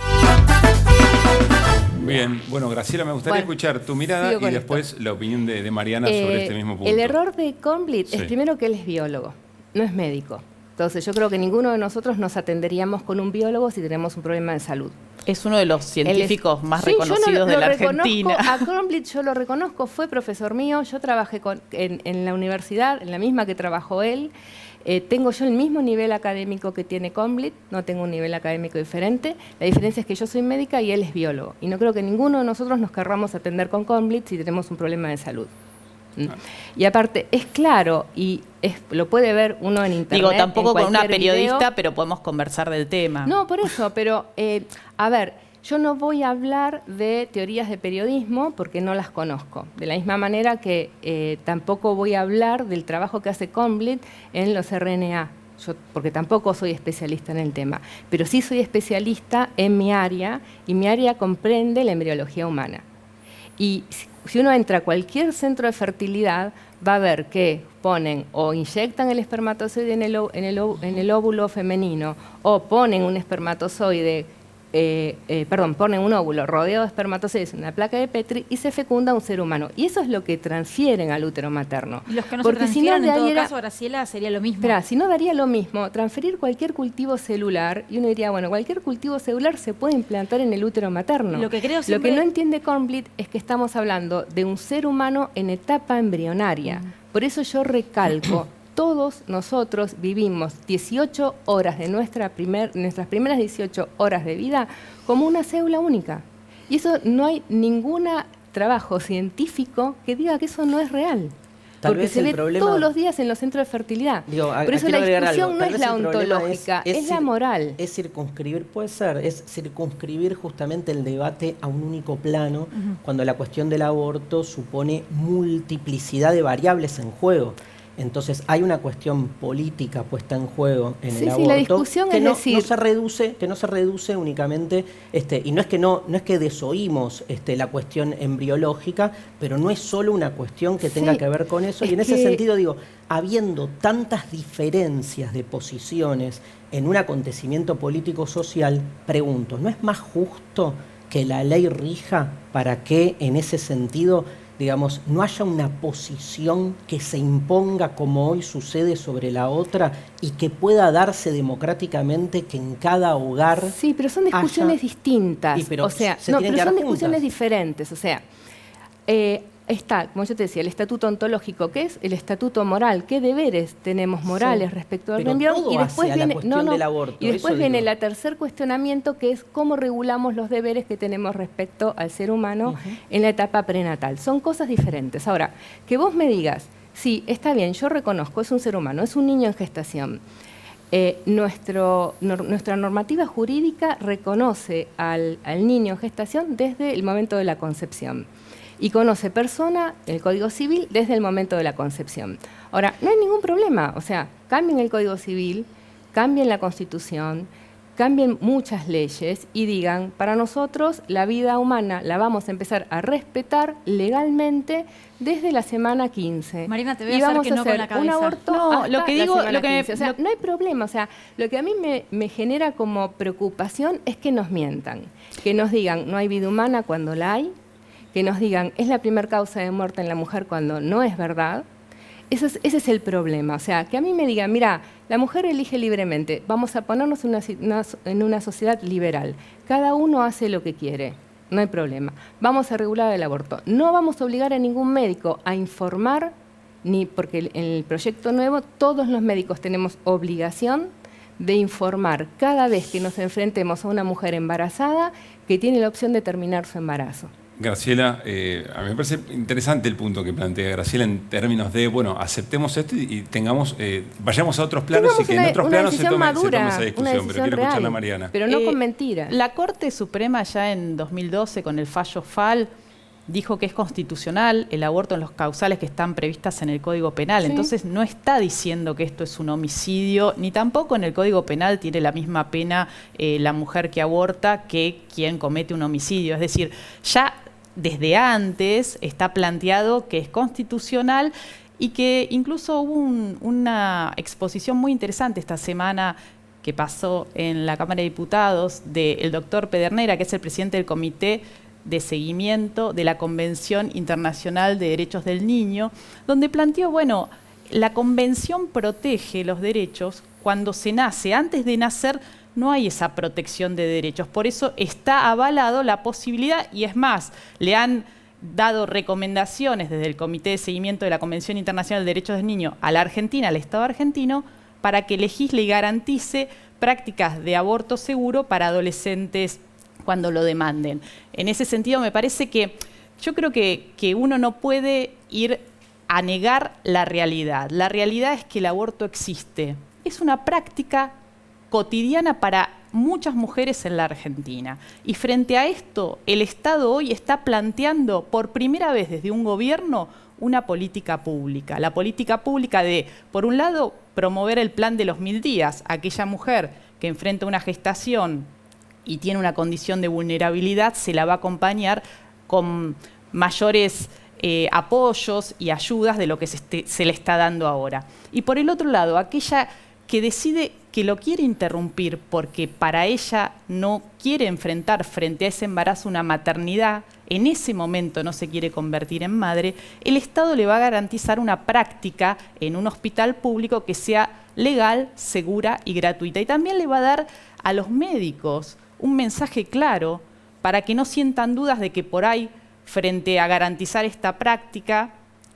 [SPEAKER 16] Bien, bueno, Graciela, me gustaría escuchar tu mirada
[SPEAKER 18] sigo
[SPEAKER 16] y
[SPEAKER 18] con
[SPEAKER 16] después la opinión de Mariana sobre este mismo punto.
[SPEAKER 18] El error de Kornblit
[SPEAKER 16] Sí.
[SPEAKER 18] es primero que él es biólogo, no es médico. Entonces yo creo que ninguno de nosotros nos atenderíamos con un biólogo si tenemos un problema de salud.
[SPEAKER 12] Es uno de los científicos más
[SPEAKER 18] Sí,
[SPEAKER 12] reconocidos
[SPEAKER 18] yo
[SPEAKER 12] de la
[SPEAKER 18] reconozco,
[SPEAKER 12] Argentina.
[SPEAKER 18] A Kornblit yo lo reconozco, fue profesor mío, yo trabajé en la universidad, en la misma que trabajó él. Tengo yo el mismo nivel académico que tiene Kornblit, no tengo un nivel académico diferente. La diferencia es que yo soy médica y él es biólogo. Y no creo que ninguno de nosotros nos querramos atender con Kornblit si tenemos un problema de salud. Y aparte, es claro, y lo puede ver uno en internet.
[SPEAKER 12] Digo, tampoco
[SPEAKER 18] en
[SPEAKER 12] con una
[SPEAKER 18] cualquier
[SPEAKER 12] periodista,
[SPEAKER 18] video.
[SPEAKER 12] pero podemos conversar del tema.
[SPEAKER 18] No, por eso, pero a ver, yo no voy a hablar de teorías de periodismo porque no las conozco. De la misma manera que tampoco voy a hablar del trabajo que hace Kornblit en los RNA. Porque tampoco soy especialista en el tema, pero sí soy especialista en mi área y mi área comprende la embriología humana. Y si uno entra a cualquier centro de fertilidad, va a ver que ponen o inyectan el espermatozoide en el óvulo femenino o ponen un espermatozoide, ponen un óvulo rodeado de espermatozoides en una placa de Petri y se fecunda un ser humano. Y eso es lo que transfieren al útero materno.
[SPEAKER 15] Y los que no
[SPEAKER 18] Porque
[SPEAKER 15] se
[SPEAKER 18] si no,
[SPEAKER 15] transfieran, en todo
[SPEAKER 18] daría-
[SPEAKER 15] caso, Graciela, sería lo mismo.
[SPEAKER 18] Espera, si no daría lo mismo, transferir cualquier cultivo celular, y uno diría, bueno, cualquier cultivo celular se puede implantar en el útero materno.
[SPEAKER 15] Lo que creo
[SPEAKER 18] Lo
[SPEAKER 15] siempre-
[SPEAKER 18] que no entiende Kornblit es que estamos hablando de un ser humano en etapa embrionaria. Por eso yo recalco, todos nosotros vivimos 18 horas de nuestras primeras 18 horas de vida como una célula única. Y eso no hay ningún trabajo científico que diga que eso no es real.
[SPEAKER 17] Tal
[SPEAKER 18] Porque
[SPEAKER 17] vez
[SPEAKER 18] se
[SPEAKER 17] el
[SPEAKER 18] ve
[SPEAKER 17] problema-
[SPEAKER 18] todos los días en los centros de fertilidad. Por eso
[SPEAKER 17] quiero
[SPEAKER 18] la
[SPEAKER 17] agregar
[SPEAKER 18] discusión
[SPEAKER 17] algo.
[SPEAKER 18] no
[SPEAKER 17] Tal
[SPEAKER 18] es
[SPEAKER 17] vez
[SPEAKER 18] la
[SPEAKER 17] el problema
[SPEAKER 18] ontológica, es la
[SPEAKER 17] cir-
[SPEAKER 18] moral.
[SPEAKER 17] Es circunscribir, puede ser, es circunscribir justamente el debate a un único plano, cuando la cuestión del aborto supone multiplicidad de variables en juego. Entonces hay una cuestión política puesta en juego en el
[SPEAKER 18] Sí,
[SPEAKER 17] aborto
[SPEAKER 18] la discusión
[SPEAKER 17] que
[SPEAKER 18] es
[SPEAKER 17] no
[SPEAKER 18] decir-
[SPEAKER 17] se reduce únicamente, y no es que desoímos la cuestión embriológica, pero no es solo una cuestión que tenga
[SPEAKER 18] Sí,
[SPEAKER 17] que ver con eso.
[SPEAKER 18] es
[SPEAKER 17] Y en ese
[SPEAKER 18] que-
[SPEAKER 17] sentido digo, habiendo tantas diferencias de posiciones en un acontecimiento político-social, pregunto, ¿no es más justo que la ley rija para que en ese sentido, digamos, no haya una posición que se imponga como hoy sucede sobre la otra y que pueda darse democráticamente que en cada hogar...
[SPEAKER 18] Sí, pero son discusiones distintas.
[SPEAKER 17] pero
[SPEAKER 18] o sea,
[SPEAKER 17] se
[SPEAKER 18] no,
[SPEAKER 17] tienen
[SPEAKER 18] pero
[SPEAKER 17] que
[SPEAKER 18] son
[SPEAKER 17] dar
[SPEAKER 18] discusiones
[SPEAKER 17] juntas.
[SPEAKER 18] diferentes. O sea, está, como yo te decía, el estatuto ontológico, que es el estatuto moral. ¿Qué deberes tenemos morales
[SPEAKER 17] Sí,
[SPEAKER 18] respecto al
[SPEAKER 17] pero
[SPEAKER 18] embrión?
[SPEAKER 17] todo
[SPEAKER 18] Y después
[SPEAKER 17] hacia la
[SPEAKER 18] viene,
[SPEAKER 17] cuestión del aborto,
[SPEAKER 18] y después
[SPEAKER 17] eso
[SPEAKER 18] viene
[SPEAKER 17] digo.
[SPEAKER 18] el tercer cuestionamiento, que es cómo regulamos los deberes que tenemos respecto al ser humano en la etapa prenatal. Son cosas diferentes. Ahora, que vos me digas, sí, está bien, yo reconozco, es un ser humano, es un niño en gestación. Nuestra normativa jurídica reconoce al niño en gestación desde el momento de la concepción y conoce persona, el Código Civil, desde el momento de la concepción. Ahora, no hay ningún problema, o sea, cambien el Código Civil, cambien la Constitución, cambien muchas leyes y digan, para nosotros la vida humana la vamos a empezar a respetar legalmente desde la semana 15.
[SPEAKER 15] Marina, te voy a
[SPEAKER 18] y
[SPEAKER 15] hacer
[SPEAKER 18] vamos
[SPEAKER 15] que
[SPEAKER 18] a
[SPEAKER 15] no con
[SPEAKER 18] hacer
[SPEAKER 15] la cabeza.
[SPEAKER 18] un aborto
[SPEAKER 12] No,
[SPEAKER 18] hasta
[SPEAKER 12] lo que
[SPEAKER 18] la
[SPEAKER 12] digo-
[SPEAKER 18] semana
[SPEAKER 12] lo que me-
[SPEAKER 18] 15. O sea, no hay problema. O sea, lo que a mí me genera como preocupación es que nos mientan, que nos digan, no hay vida humana cuando la hay, que nos digan, es la primera causa de muerte en la mujer cuando no es verdad. Ese es el problema. O sea, que a mí me digan, mira, la mujer elige libremente, vamos a ponernos en una sociedad liberal. Cada uno hace lo que quiere, no hay problema. Vamos a regular el aborto. No vamos a obligar a ningún médico a informar, ni porque en el proyecto nuevo todos los médicos tenemos obligación de informar cada vez que nos enfrentemos a una mujer embarazada que tiene la opción de terminar su embarazo.
[SPEAKER 16] Graciela, a mí me parece interesante el punto que plantea Graciela en términos de, bueno, aceptemos esto y tengamos, vayamos a otros planos y que en otros planos se tome esa discusión, pero quiero escucharla a Mariana.
[SPEAKER 18] Pero no con mentiras.
[SPEAKER 12] La Corte Suprema ya en 2012 con el fallo FAL dijo que es constitucional el aborto en los causales que están previstas en el Código Penal.
[SPEAKER 18] Sí.
[SPEAKER 12] Entonces no está diciendo que esto es un homicidio, ni tampoco en el Código Penal tiene la misma pena la mujer que aborta que quien comete un homicidio. Es decir, ya desde antes está planteado que es constitucional y que incluso hubo una exposición muy interesante esta semana que pasó en la Cámara de Diputados del doctor Pedernera, que es el presidente del Comité de Seguimiento de la Convención Internacional de Derechos del Niño, donde planteó, bueno, la Convención protege los derechos cuando se nace. Antes de nacer no hay esa protección de derechos. Por eso está avalado la posibilidad, y es más, le han dado recomendaciones desde el Comité de Seguimiento de la Convención Internacional de Derechos del Niño a la Argentina, al Estado argentino, para que legisle y garantice prácticas de aborto seguro para adolescentes cuando lo demanden. En ese sentido, me parece que yo creo que uno no puede ir a negar la realidad. La realidad es que el aborto existe. Es una práctica cotidiana para muchas mujeres en la Argentina. Y frente a esto, el Estado hoy está planteando por primera vez desde un gobierno una política pública. La política pública de, por un lado, promover el plan de los 1000 días. Aquella mujer que enfrenta una gestación y tiene una condición de vulnerabilidad, se la va a acompañar con mayores apoyos y ayudas de lo que se le está dando ahora. Y por el otro lado, aquella que decide que lo quiere interrumpir porque para ella no quiere enfrentar frente a ese embarazo una maternidad, en ese momento no se quiere convertir en madre, el Estado le va a garantizar una práctica en un hospital público que sea legal, segura y gratuita. Y también le va a dar a los médicos un mensaje claro para que no sientan dudas de que por ahí, frente a garantizar esta práctica,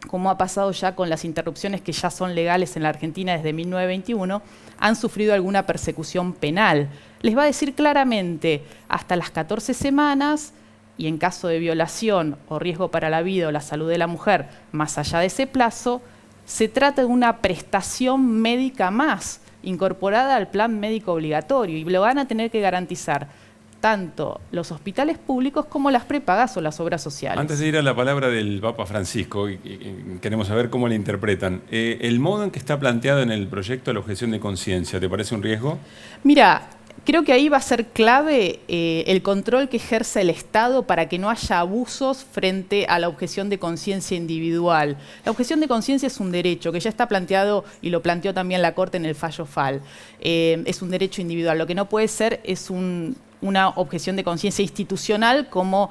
[SPEAKER 12] como ha pasado ya con las interrupciones que ya son legales en la Argentina desde 1921, han sufrido alguna persecución penal. Les va a decir claramente, hasta las 14 semanas, y en caso de violación o riesgo para la vida o la salud de la mujer, más allá de ese plazo, se trata de una prestación médica más, incorporada al plan médico obligatorio, y lo van a tener que garantizar tanto los hospitales públicos como las prepagas o las obras sociales.
[SPEAKER 16] Antes de ir a la palabra del Papa Francisco, queremos saber cómo la interpretan. El modo en que está planteado en el proyecto la objeción de conciencia, ¿te parece un riesgo?
[SPEAKER 12] Mira, creo que ahí va a ser clave el control que ejerce el Estado para que no haya abusos frente a la objeción de conciencia individual. La objeción de conciencia es un derecho que ya está planteado y lo planteó también la Corte en el fallo FAL. Es un derecho individual. Lo que no puede ser es una objeción de conciencia institucional, como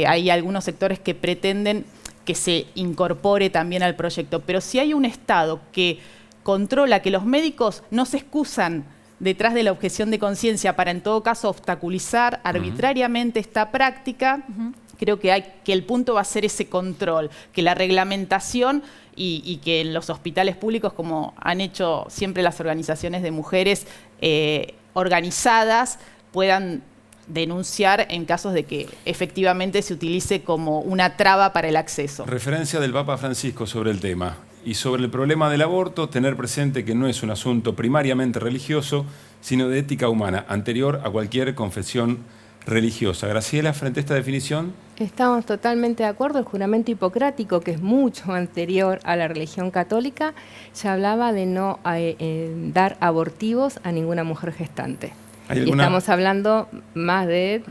[SPEAKER 12] hay algunos sectores que pretenden que se incorpore también al proyecto. Pero si hay un Estado que controla que los médicos no se excusan detrás de la objeción de conciencia para en todo caso obstaculizar arbitrariamente esta práctica, creo que el punto va a ser ese control, que la reglamentación y que en los hospitales públicos, como han hecho siempre las organizaciones de mujeres organizadas, puedan denunciar en casos de que efectivamente se utilice como una traba para el acceso.
[SPEAKER 16] Referencia del Papa Francisco sobre el tema. Y sobre el problema del aborto, tener presente que no es un asunto primariamente religioso, sino de ética humana, anterior a cualquier confesión religiosa. Graciela, frente a esta definición.
[SPEAKER 18] Estamos totalmente de acuerdo. El juramento hipocrático, que es mucho anterior a la religión católica, ya hablaba de no dar abortivos a ninguna mujer gestante. Y estamos hablando más de,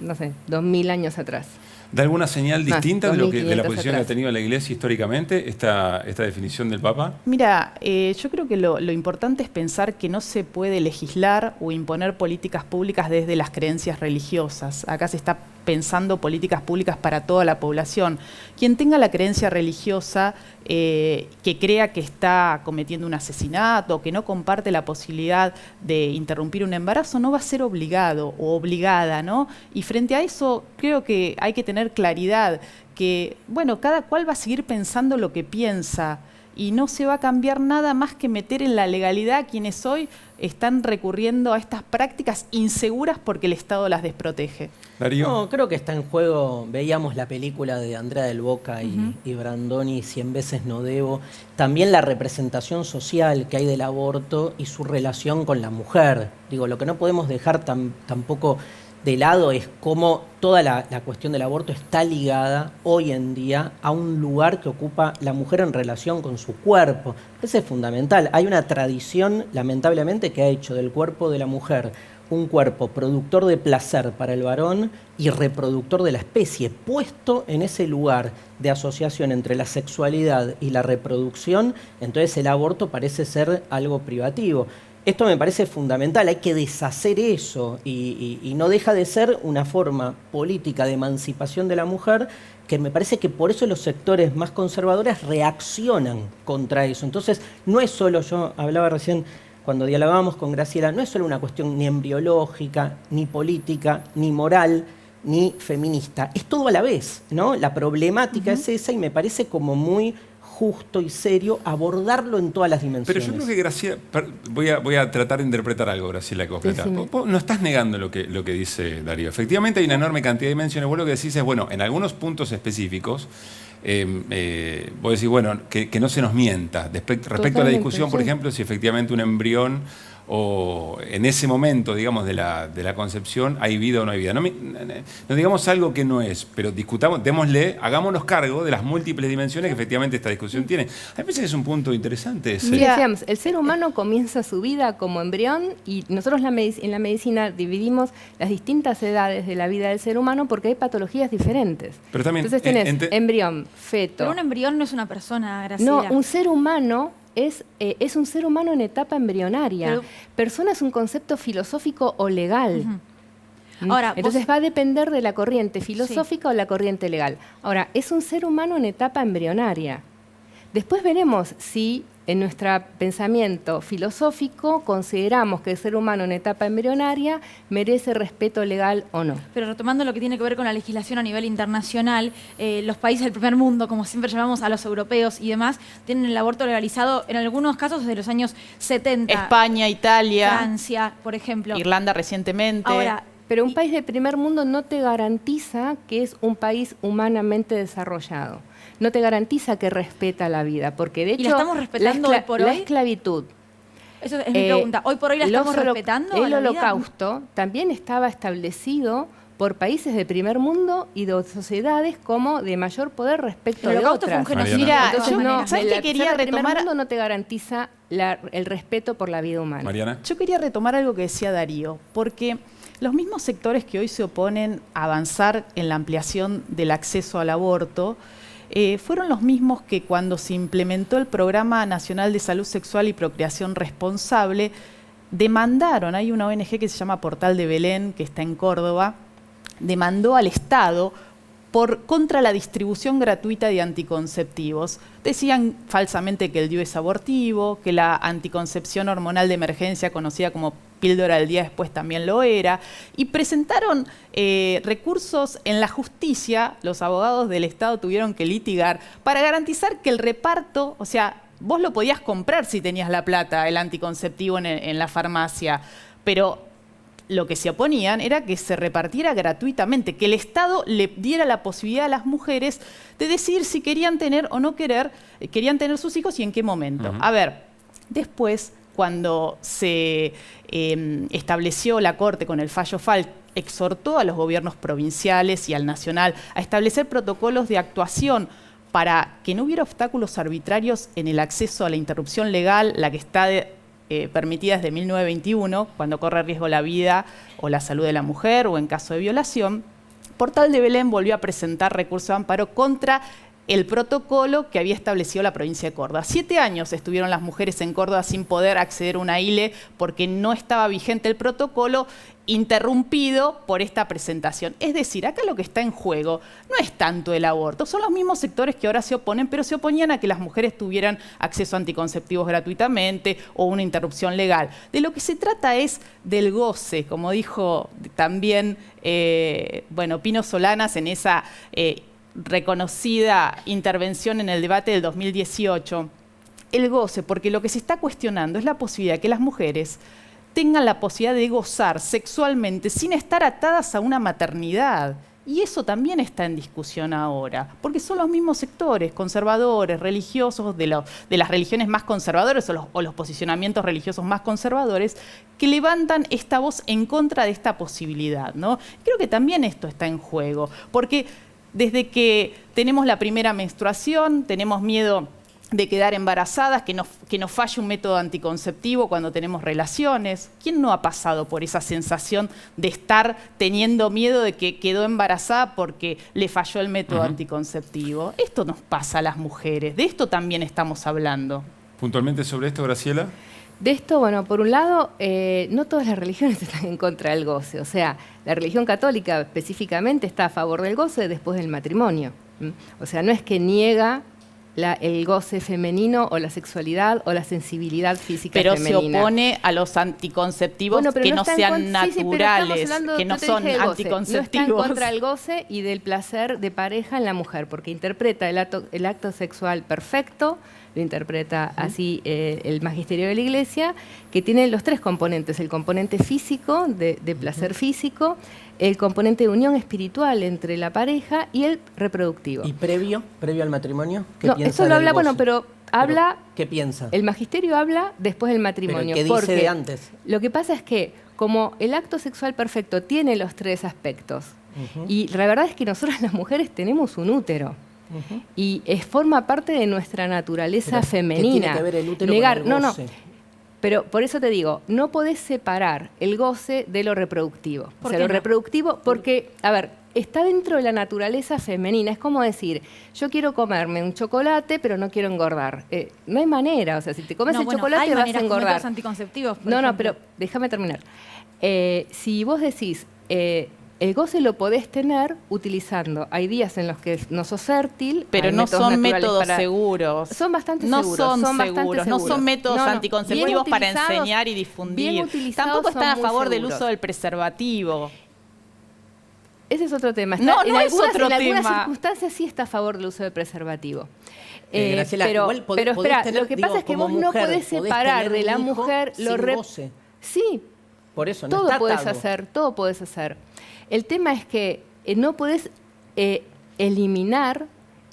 [SPEAKER 18] 2000 años atrás.
[SPEAKER 16] ¿Da alguna señal distinta de la posición que ha tenido la Iglesia históricamente esta definición del Papa?
[SPEAKER 12] Mira, yo creo que lo importante es pensar que no se puede legislar o imponer políticas públicas desde las creencias religiosas. Acá se está pensando políticas públicas para toda la población. Quien tenga la creencia religiosa, que crea que está cometiendo un asesinato, que no comparte la posibilidad de interrumpir un embarazo, no va a ser obligado o obligada, ¿no? Y frente a eso, creo que hay que tener claridad que, bueno, cada cual va a seguir pensando lo que piensa y no se va a cambiar nada más que meter en la legalidad a quienes hoy están recurriendo a estas prácticas inseguras porque el Estado las desprotege.
[SPEAKER 16] Darío.
[SPEAKER 17] No, creo que está en juego, veíamos la película de Andrea del Boca y Brandoni, 100 veces no debo, también la representación social que hay del aborto y su relación con la mujer. Digo, lo que no podemos dejar tampoco de lado es cómo toda la cuestión del aborto está ligada hoy en día a un lugar que ocupa la mujer en relación con su cuerpo. Eso es fundamental. Hay una tradición, lamentablemente, que ha hecho del cuerpo de la mujer un cuerpo productor de placer para el varón y reproductor de la especie, puesto en ese lugar de asociación entre la sexualidad y la reproducción. Entonces el aborto parece ser algo privativo. Esto me parece fundamental, hay que deshacer eso y no deja de ser una forma política de emancipación de la mujer, que me parece que por eso los sectores más conservadores reaccionan contra eso. Entonces no es solo, yo hablaba recién cuando dialogábamos con Graciela, no es solo una cuestión ni embriológica, ni política, ni moral, ni feminista, es todo a la vez, ¿no? La problemática es esa y me parece como muy justo y serio abordarlo en todas las dimensiones.
[SPEAKER 16] Pero yo creo que Graciela, voy a tratar de interpretar algo, Graciela, que vos planteás. Vos no estás negando lo que dice Darío. Efectivamente hay una enorme cantidad de dimensiones. Vos lo que decís es, bueno, en algunos puntos específicos, vos decís, bueno, que no se nos mienta. Respecto a la discusión, por ejemplo, si efectivamente un embrión o en ese momento, digamos, de la concepción, hay vida o no hay vida. No digamos algo que no es, pero discutamos, hagámonos cargo de las múltiples dimensiones que efectivamente esta discusión tiene. A mí me parece que es un punto interesante ese.
[SPEAKER 18] Mira, decíamos, el ser humano comienza su vida como embrión y nosotros en la medicina dividimos las distintas edades de la vida del ser humano porque hay patologías diferentes.
[SPEAKER 16] Pero también,
[SPEAKER 18] entonces tenés embrión, feto.
[SPEAKER 15] Pero un embrión no es una persona, Graciela.
[SPEAKER 18] No, un ser humano es un ser humano en etapa embrionaria. Pero, persona es un concepto filosófico o legal. Ahora, entonces va a depender de la corriente filosófica o la corriente legal. Ahora, es un ser humano en etapa embrionaria. Después veremos si en nuestro pensamiento filosófico consideramos que el ser humano en etapa embrionaria merece respeto legal o no.
[SPEAKER 15] Pero retomando lo que tiene que ver con la legislación a nivel internacional, los países del primer mundo, como siempre llamamos a los europeos y demás, tienen el aborto legalizado en algunos casos desde los años 70.
[SPEAKER 12] España, Italia,
[SPEAKER 15] Francia, por ejemplo.
[SPEAKER 12] Irlanda recientemente.
[SPEAKER 18] Ahora, pero un país del primer mundo no te garantiza que es un país humanamente desarrollado. No te garantiza que respeta la vida, porque de hecho...
[SPEAKER 15] ¿Y la estamos respetando hoy por hoy?
[SPEAKER 18] La esclavitud.
[SPEAKER 15] Eso es mi pregunta. ¿Hoy por hoy la estamos respetando?
[SPEAKER 18] El holocausto también estaba establecido por países de primer mundo y de sociedades como de mayor poder respecto
[SPEAKER 15] El
[SPEAKER 18] de
[SPEAKER 15] holocausto
[SPEAKER 18] otras.
[SPEAKER 15] fue un genocidio.
[SPEAKER 12] Mira,
[SPEAKER 18] Entonces,
[SPEAKER 12] yo-
[SPEAKER 18] no,
[SPEAKER 12] ¿sabes qué
[SPEAKER 18] el
[SPEAKER 12] quería
[SPEAKER 18] ser de primer
[SPEAKER 12] retomar?
[SPEAKER 18] mundo no te garantiza el respeto por la vida humana.
[SPEAKER 16] Mariana.
[SPEAKER 12] Yo quería retomar algo que decía Darío, porque los mismos sectores que hoy se oponen a avanzar en la ampliación del acceso al aborto fueron los mismos que cuando se implementó el Programa Nacional de Salud Sexual y Procreación Responsable, demandaron, hay una ONG que se llama Portal de Belén, que está en Córdoba, demandó al Estado contra la distribución gratuita de anticonceptivos. Decían falsamente que el DIU es abortivo, que la anticoncepción hormonal de emergencia, conocida como píldora del día después, también lo era, y presentaron recursos en la justicia. Los abogados del Estado tuvieron que litigar para garantizar que el reparto, o sea, vos lo podías comprar si tenías la plata, el anticonceptivo en la farmacia, pero lo que se oponían era que se repartiera gratuitamente, que el Estado le diera la posibilidad a las mujeres de decidir si querían tener o no querían tener sus hijos y en qué momento. A ver, después, cuando se estableció la Corte con el fallo FAL, exhortó a los gobiernos provinciales y al nacional a establecer protocolos de actuación para que no hubiera obstáculos arbitrarios en el acceso a la interrupción legal, la que está permitida desde 1921, cuando corre riesgo la vida o la salud de la mujer o en caso de violación. Portal de Belén volvió a presentar recurso de amparo contra el protocolo que había establecido la provincia de Córdoba. 7 años estuvieron las mujeres en Córdoba sin poder acceder a una ILE porque no estaba vigente el protocolo, interrumpido por esta presentación. Es decir, acá lo que está en juego no es tanto el aborto, son los mismos sectores que ahora se oponen, pero se oponían a que las mujeres tuvieran acceso a anticonceptivos gratuitamente o una interrupción legal. De lo que se trata es del goce, como dijo también Pino Solanas en esa reconocida intervención en el debate del 2018. El goce, porque lo que se está cuestionando es la posibilidad de que las mujeres tengan la posibilidad de gozar sexualmente sin estar atadas a una maternidad. Y eso también está en discusión ahora, porque son los mismos sectores conservadores, religiosos, de las religiones más conservadoras o los posicionamientos religiosos más conservadores, que levantan esta voz en contra de esta posibilidad, ¿no? Creo que también esto está en juego, porque desde que tenemos la primera menstruación, tenemos miedo de quedar embarazadas, que nos falle un método anticonceptivo cuando tenemos relaciones. ¿Quién no ha pasado por esa sensación de estar teniendo miedo de que quedó embarazada porque le falló el método anticonceptivo? Esto nos pasa a las mujeres, de esto también estamos hablando.
[SPEAKER 16] Puntualmente sobre esto, Graciela.
[SPEAKER 18] De esto, bueno, por un lado, no todas las religiones están en contra del goce. O sea, la religión católica específicamente está a favor del goce después del matrimonio. O sea, no es que niega el goce femenino o la sexualidad o la sensibilidad física femenina.
[SPEAKER 12] Pero se opone a los anticonceptivos que no sean naturales, que no son anticonceptivos.
[SPEAKER 18] No está en contra del goce y del placer de pareja en la mujer, porque interpreta el acto sexual perfecto, lo interpreta así el magisterio de la Iglesia, que tiene los 3 componentes: el componente físico, de placer físico, el componente de unión espiritual entre la pareja y el reproductivo.
[SPEAKER 17] ¿Y previo al matrimonio?
[SPEAKER 18] No, eso lo habla, bueno, pero habla...
[SPEAKER 17] ¿Qué piensa?
[SPEAKER 18] El magisterio habla después del matrimonio.
[SPEAKER 17] ¿Pero qué dice de antes?
[SPEAKER 18] Lo que pasa es que, como el acto sexual perfecto tiene los 3 aspectos, y la verdad es que nosotras las mujeres tenemos un útero, y forma parte de nuestra naturaleza femenina.
[SPEAKER 17] ¿Qué tiene que ver el útero con el goce?
[SPEAKER 18] Pero por eso te digo, no podés separar el goce de lo reproductivo. O sea, lo reproductivo, porque, a ver, está dentro de la naturaleza femenina. Es como decir, yo quiero comerme un chocolate, pero no quiero engordar. No hay manera. O sea, si te comes el chocolate vas a engordar.
[SPEAKER 15] Hay anticonceptivos, por
[SPEAKER 18] ejemplo.
[SPEAKER 15] ejemplo.
[SPEAKER 18] Pero déjame terminar. Si vos decís... el goce lo podés tener utilizando. Hay días en los que no sos fértil.
[SPEAKER 12] Pero no son métodos seguros.
[SPEAKER 18] Son bastante
[SPEAKER 12] no
[SPEAKER 18] seguros.
[SPEAKER 12] Son seguros. No son métodos anticonceptivos para enseñar y difundir. Tampoco están a favor del uso del preservativo.
[SPEAKER 18] Ese es otro tema.
[SPEAKER 12] No es otro tema.
[SPEAKER 18] En algunas circunstancias sí está a favor del uso del preservativo.
[SPEAKER 17] Graciela,
[SPEAKER 18] pero espera, lo que pasa es que vos no podés separar de la mujer lo
[SPEAKER 17] goce.
[SPEAKER 18] Sí.
[SPEAKER 17] Por eso no
[SPEAKER 18] todo
[SPEAKER 17] está
[SPEAKER 18] podés
[SPEAKER 17] atado.
[SPEAKER 18] hacer, todo podés hacer. El tema es que no podés eliminar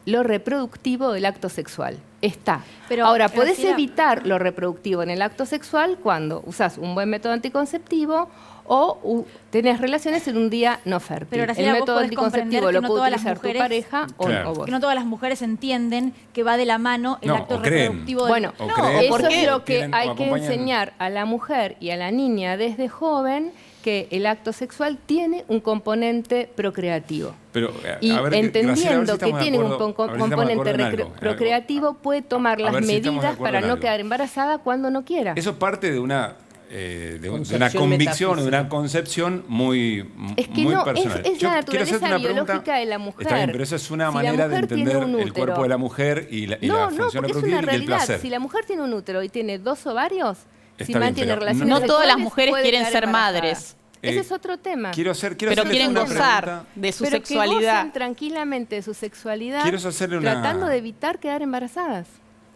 [SPEAKER 18] lo reproductivo del acto sexual. está.
[SPEAKER 15] Pero,
[SPEAKER 18] Ahora, podés
[SPEAKER 15] Graciela,
[SPEAKER 18] evitar lo reproductivo en el acto sexual cuando usás un buen método anticonceptivo o tenés relaciones en un día no fértil.
[SPEAKER 15] Pero Graciela,
[SPEAKER 18] el
[SPEAKER 15] vos
[SPEAKER 18] método
[SPEAKER 15] podés comprender
[SPEAKER 18] anticonceptivo
[SPEAKER 15] que
[SPEAKER 18] lo
[SPEAKER 15] no
[SPEAKER 18] puede
[SPEAKER 15] todas las
[SPEAKER 18] utilizar tu
[SPEAKER 15] mujeres-
[SPEAKER 18] pareja
[SPEAKER 16] Claro.
[SPEAKER 18] o vos.
[SPEAKER 15] Que no todas las mujeres entienden que va de la mano el
[SPEAKER 16] No,
[SPEAKER 15] acto
[SPEAKER 16] o creen.
[SPEAKER 15] reproductivo del...
[SPEAKER 18] Bueno,
[SPEAKER 16] O
[SPEAKER 18] no,
[SPEAKER 16] creen,
[SPEAKER 18] eso
[SPEAKER 16] porque
[SPEAKER 18] es lo que
[SPEAKER 16] tienen o
[SPEAKER 18] hay que
[SPEAKER 16] acompañan.
[SPEAKER 18] enseñar a la mujer y a la niña desde joven, que el acto sexual tiene un componente procreativo.
[SPEAKER 16] Pero,
[SPEAKER 18] Y
[SPEAKER 16] a ver, Graciela, a ver si
[SPEAKER 18] entendiendo que
[SPEAKER 16] estamos de
[SPEAKER 18] tiene un
[SPEAKER 16] acuerdo- a ver si estamos de
[SPEAKER 18] componente
[SPEAKER 16] acuerdo en algo.
[SPEAKER 18] procreativo, puede tomar
[SPEAKER 16] A
[SPEAKER 18] las
[SPEAKER 16] ver si estamos de
[SPEAKER 18] medidas
[SPEAKER 16] acuerdo
[SPEAKER 18] para
[SPEAKER 16] en
[SPEAKER 18] no
[SPEAKER 16] algo.
[SPEAKER 18] quedar embarazada cuando no quiera.
[SPEAKER 16] Eso parte de una, de una
[SPEAKER 17] Concepción
[SPEAKER 16] convicción, de una
[SPEAKER 17] metafísica.
[SPEAKER 16] concepción muy,
[SPEAKER 18] Es que
[SPEAKER 16] muy
[SPEAKER 18] no,
[SPEAKER 16] personal.
[SPEAKER 18] es
[SPEAKER 16] Yo
[SPEAKER 18] la
[SPEAKER 16] quiero
[SPEAKER 18] naturaleza
[SPEAKER 16] hacerte una pregunta.
[SPEAKER 18] biológica de la mujer.
[SPEAKER 16] Está bien, pero eso es una
[SPEAKER 18] Si la
[SPEAKER 16] manera de
[SPEAKER 18] mujer tiene
[SPEAKER 16] entender
[SPEAKER 18] un
[SPEAKER 16] el
[SPEAKER 18] útero-
[SPEAKER 16] cuerpo de la mujer y la
[SPEAKER 18] No,
[SPEAKER 16] función
[SPEAKER 18] porque es
[SPEAKER 16] reproductiva
[SPEAKER 18] una
[SPEAKER 16] y el
[SPEAKER 18] realidad.
[SPEAKER 16] placer.
[SPEAKER 18] Si la mujer tiene un útero y tiene 2 ovarios,
[SPEAKER 16] Está
[SPEAKER 18] si
[SPEAKER 16] bien,
[SPEAKER 18] mantiene
[SPEAKER 16] pero
[SPEAKER 18] relaciones
[SPEAKER 12] No todas las
[SPEAKER 18] sexuales,
[SPEAKER 12] mujeres
[SPEAKER 18] puede
[SPEAKER 12] quieren
[SPEAKER 18] quedar
[SPEAKER 12] ser
[SPEAKER 18] embarazada.
[SPEAKER 12] madres.
[SPEAKER 18] Ese es otro tema.
[SPEAKER 16] Quiero
[SPEAKER 12] Pero
[SPEAKER 16] hacerles
[SPEAKER 12] quieren
[SPEAKER 16] una
[SPEAKER 12] gozar
[SPEAKER 16] pregunta.
[SPEAKER 12] de su
[SPEAKER 18] Pero
[SPEAKER 12] sexualidad.
[SPEAKER 18] que gocen tranquilamente de su sexualidad,
[SPEAKER 16] Quiero hacerle una-
[SPEAKER 18] tratando de evitar quedar embarazadas.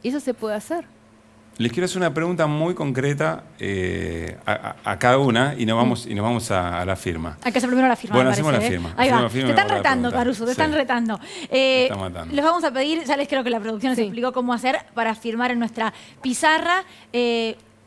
[SPEAKER 18] Y eso se puede hacer.
[SPEAKER 16] Les quiero hacer una pregunta muy concreta a cada una y nos vamos a la firma.
[SPEAKER 15] Hay que hacer primero la firma,
[SPEAKER 16] Bueno,
[SPEAKER 15] me
[SPEAKER 16] hacemos
[SPEAKER 15] parece,
[SPEAKER 16] la
[SPEAKER 15] ¿eh?
[SPEAKER 16] firma.
[SPEAKER 15] Ahí
[SPEAKER 16] Hacemos
[SPEAKER 15] va.
[SPEAKER 16] la firma
[SPEAKER 15] Te
[SPEAKER 16] y
[SPEAKER 15] están
[SPEAKER 16] vamos a la
[SPEAKER 15] retando,
[SPEAKER 16] pregunta.
[SPEAKER 15] Caruso, te
[SPEAKER 16] Sí.
[SPEAKER 15] están retando.
[SPEAKER 16] están matando.
[SPEAKER 15] Les vamos a pedir, ya les creo que la producción les explicó cómo hacer para firmar en nuestra pizarra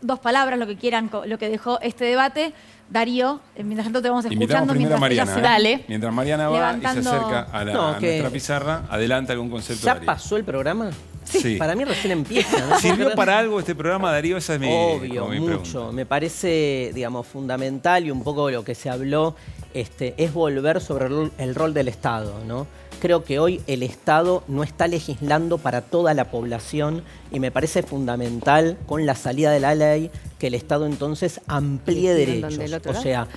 [SPEAKER 15] 2 palabras, lo que quieran, lo que dejó este debate. Darío, mientras tanto te vamos
[SPEAKER 16] Invitamos
[SPEAKER 15] escuchando
[SPEAKER 16] primero a
[SPEAKER 15] mientras
[SPEAKER 16] Mariana.
[SPEAKER 15] ella se va.
[SPEAKER 16] Mientras Mariana va
[SPEAKER 15] levantando-
[SPEAKER 16] y se acerca a,
[SPEAKER 17] No,
[SPEAKER 16] a
[SPEAKER 17] que-
[SPEAKER 16] nuestra pizarra, adelanta algún concepto.
[SPEAKER 17] ¿Ya
[SPEAKER 16] Darío.
[SPEAKER 17] pasó el programa?
[SPEAKER 16] Sí.
[SPEAKER 17] Para mí recién empieza. ¿no?
[SPEAKER 16] ¿Sirvió para algo este programa, Darío? Esa es mi,
[SPEAKER 17] Obvio,
[SPEAKER 16] como mi
[SPEAKER 17] mucho.
[SPEAKER 16] pregunta.
[SPEAKER 17] Me parece, digamos, fundamental y un poco lo que se habló es volver sobre el rol del Estado, ¿no? Creo que hoy el Estado no está legislando para toda la población y me parece fundamental con la salida de la ley que el Estado entonces amplíe
[SPEAKER 18] ¿Legislen donde
[SPEAKER 17] derechos.
[SPEAKER 18] el otro
[SPEAKER 17] O
[SPEAKER 18] lado?
[SPEAKER 17] sea,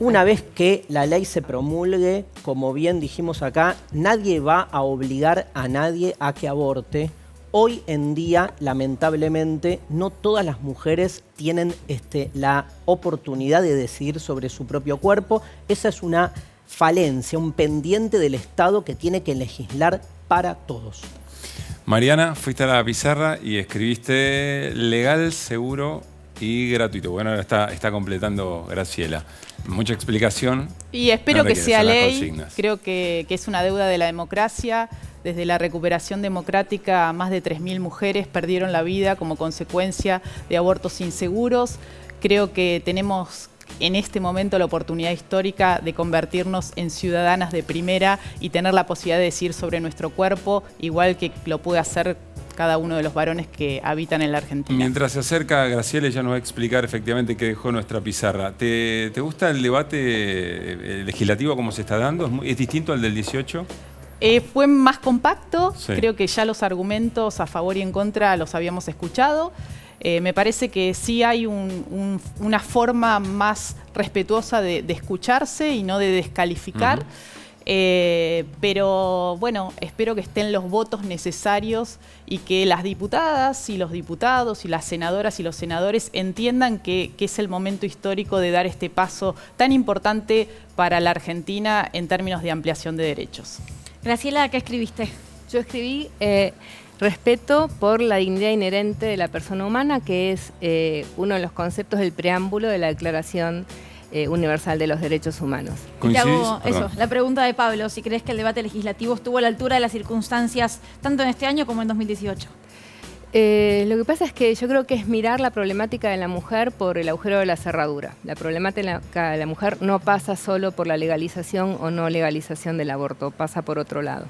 [SPEAKER 17] una vez que la ley se promulgue, como bien dijimos acá, nadie va a obligar a nadie a que aborte. Hoy en día, lamentablemente, no todas las mujeres tienen la oportunidad de decidir sobre su propio cuerpo. Esa es una falencia, un pendiente del Estado que tiene que legislar para todos.
[SPEAKER 16] Mariana, fuiste a la pizarra y escribiste legal, seguro y gratuito. Bueno, ahora está completando Graciela. Mucha explicación.
[SPEAKER 12] Y espero
[SPEAKER 16] No
[SPEAKER 12] que
[SPEAKER 16] requiere,
[SPEAKER 12] sea
[SPEAKER 16] son las
[SPEAKER 12] ley.
[SPEAKER 16] consignas.
[SPEAKER 12] Creo que es una deuda de la democracia. Desde la recuperación democrática, más de 3.000 mujeres perdieron la vida como consecuencia de abortos inseguros. Creo que tenemos en este momento la oportunidad histórica de convertirnos en ciudadanas de primera y tener la posibilidad de decir sobre nuestro cuerpo, igual que lo puede hacer cada uno de los varones que habitan en la Argentina.
[SPEAKER 16] Mientras se acerca Graciela, ella nos va a explicar efectivamente qué dejó nuestra pizarra. ¿Te gusta el debate legislativo como se está dando? ¿Es distinto al del 18?
[SPEAKER 12] Fue más compacto,
[SPEAKER 16] Sí.
[SPEAKER 12] creo que ya los argumentos a favor y en contra los habíamos escuchado. Me parece que sí hay una forma más respetuosa de escucharse y no de descalificar. Pero bueno, espero que estén los votos necesarios y que las diputadas y los diputados y las senadoras y los senadores entiendan que es el momento histórico de dar este paso tan importante para la Argentina en términos de ampliación de derechos.
[SPEAKER 15] Graciela, ¿qué escribiste?
[SPEAKER 18] Yo escribí respeto por la dignidad inherente de la persona humana, que es uno de los conceptos del preámbulo de la Declaración Universal de los Derechos Humanos.
[SPEAKER 15] Y te hago la pregunta de Pablo, si crees que el debate legislativo estuvo a la altura de las circunstancias tanto en este año como en 2018.
[SPEAKER 18] Lo que pasa es que yo creo que es mirar la problemática de la mujer por el agujero de la cerradura. La problemática de la mujer no pasa solo por la legalización o no legalización del aborto, pasa por otro lado.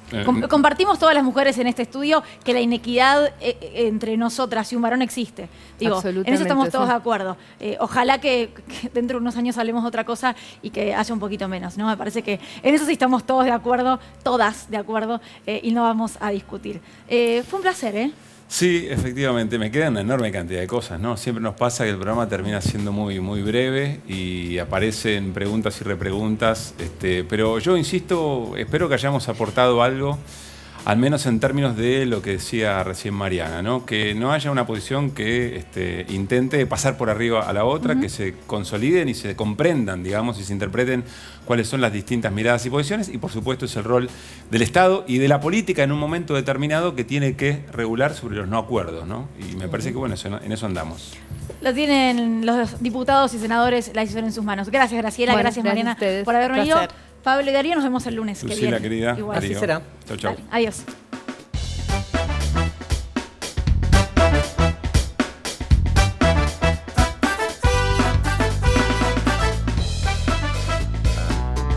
[SPEAKER 15] Compartimos todas las mujeres en este estudio que la inequidad entre nosotras y un varón existe. Digo, en eso estamos todos de acuerdo. Ojalá que dentro de unos años hablemos de otra cosa y que haya un poquito menos, ¿no? Me parece que en eso sí estamos todos de acuerdo, todas de acuerdo, y no vamos a discutir. Fue un placer, ¿eh?
[SPEAKER 16] Sí, efectivamente, me queda una enorme cantidad de cosas, ¿no? Siempre nos pasa que el programa termina siendo muy, muy breve y aparecen preguntas y repreguntas, pero yo insisto, espero que hayamos aportado algo, al menos en términos de lo que decía recién Mariana, ¿no? Que no haya una posición que intente pasar por arriba a la otra, que se consoliden y se comprendan, digamos, y se interpreten cuáles son las distintas miradas y posiciones, y por supuesto es el rol del Estado y de la política en un momento determinado que tiene que regular sobre los no acuerdos, ¿no? Y me parece que, bueno, en eso andamos.
[SPEAKER 15] Lo tienen los diputados y senadores la decisión en sus manos. Gracias, Graciela,
[SPEAKER 18] Bueno,
[SPEAKER 15] gracias,
[SPEAKER 18] gracias
[SPEAKER 15] Mariana,
[SPEAKER 18] a ustedes.
[SPEAKER 15] por haber venido.
[SPEAKER 12] Placer.
[SPEAKER 15] Pablo y Darío, nos vemos el lunes que
[SPEAKER 16] Lucila,
[SPEAKER 15] viene.
[SPEAKER 16] querida,
[SPEAKER 15] Igual.
[SPEAKER 16] Darío.
[SPEAKER 17] Así será.
[SPEAKER 16] Chau, chau.
[SPEAKER 15] Dale, adiós.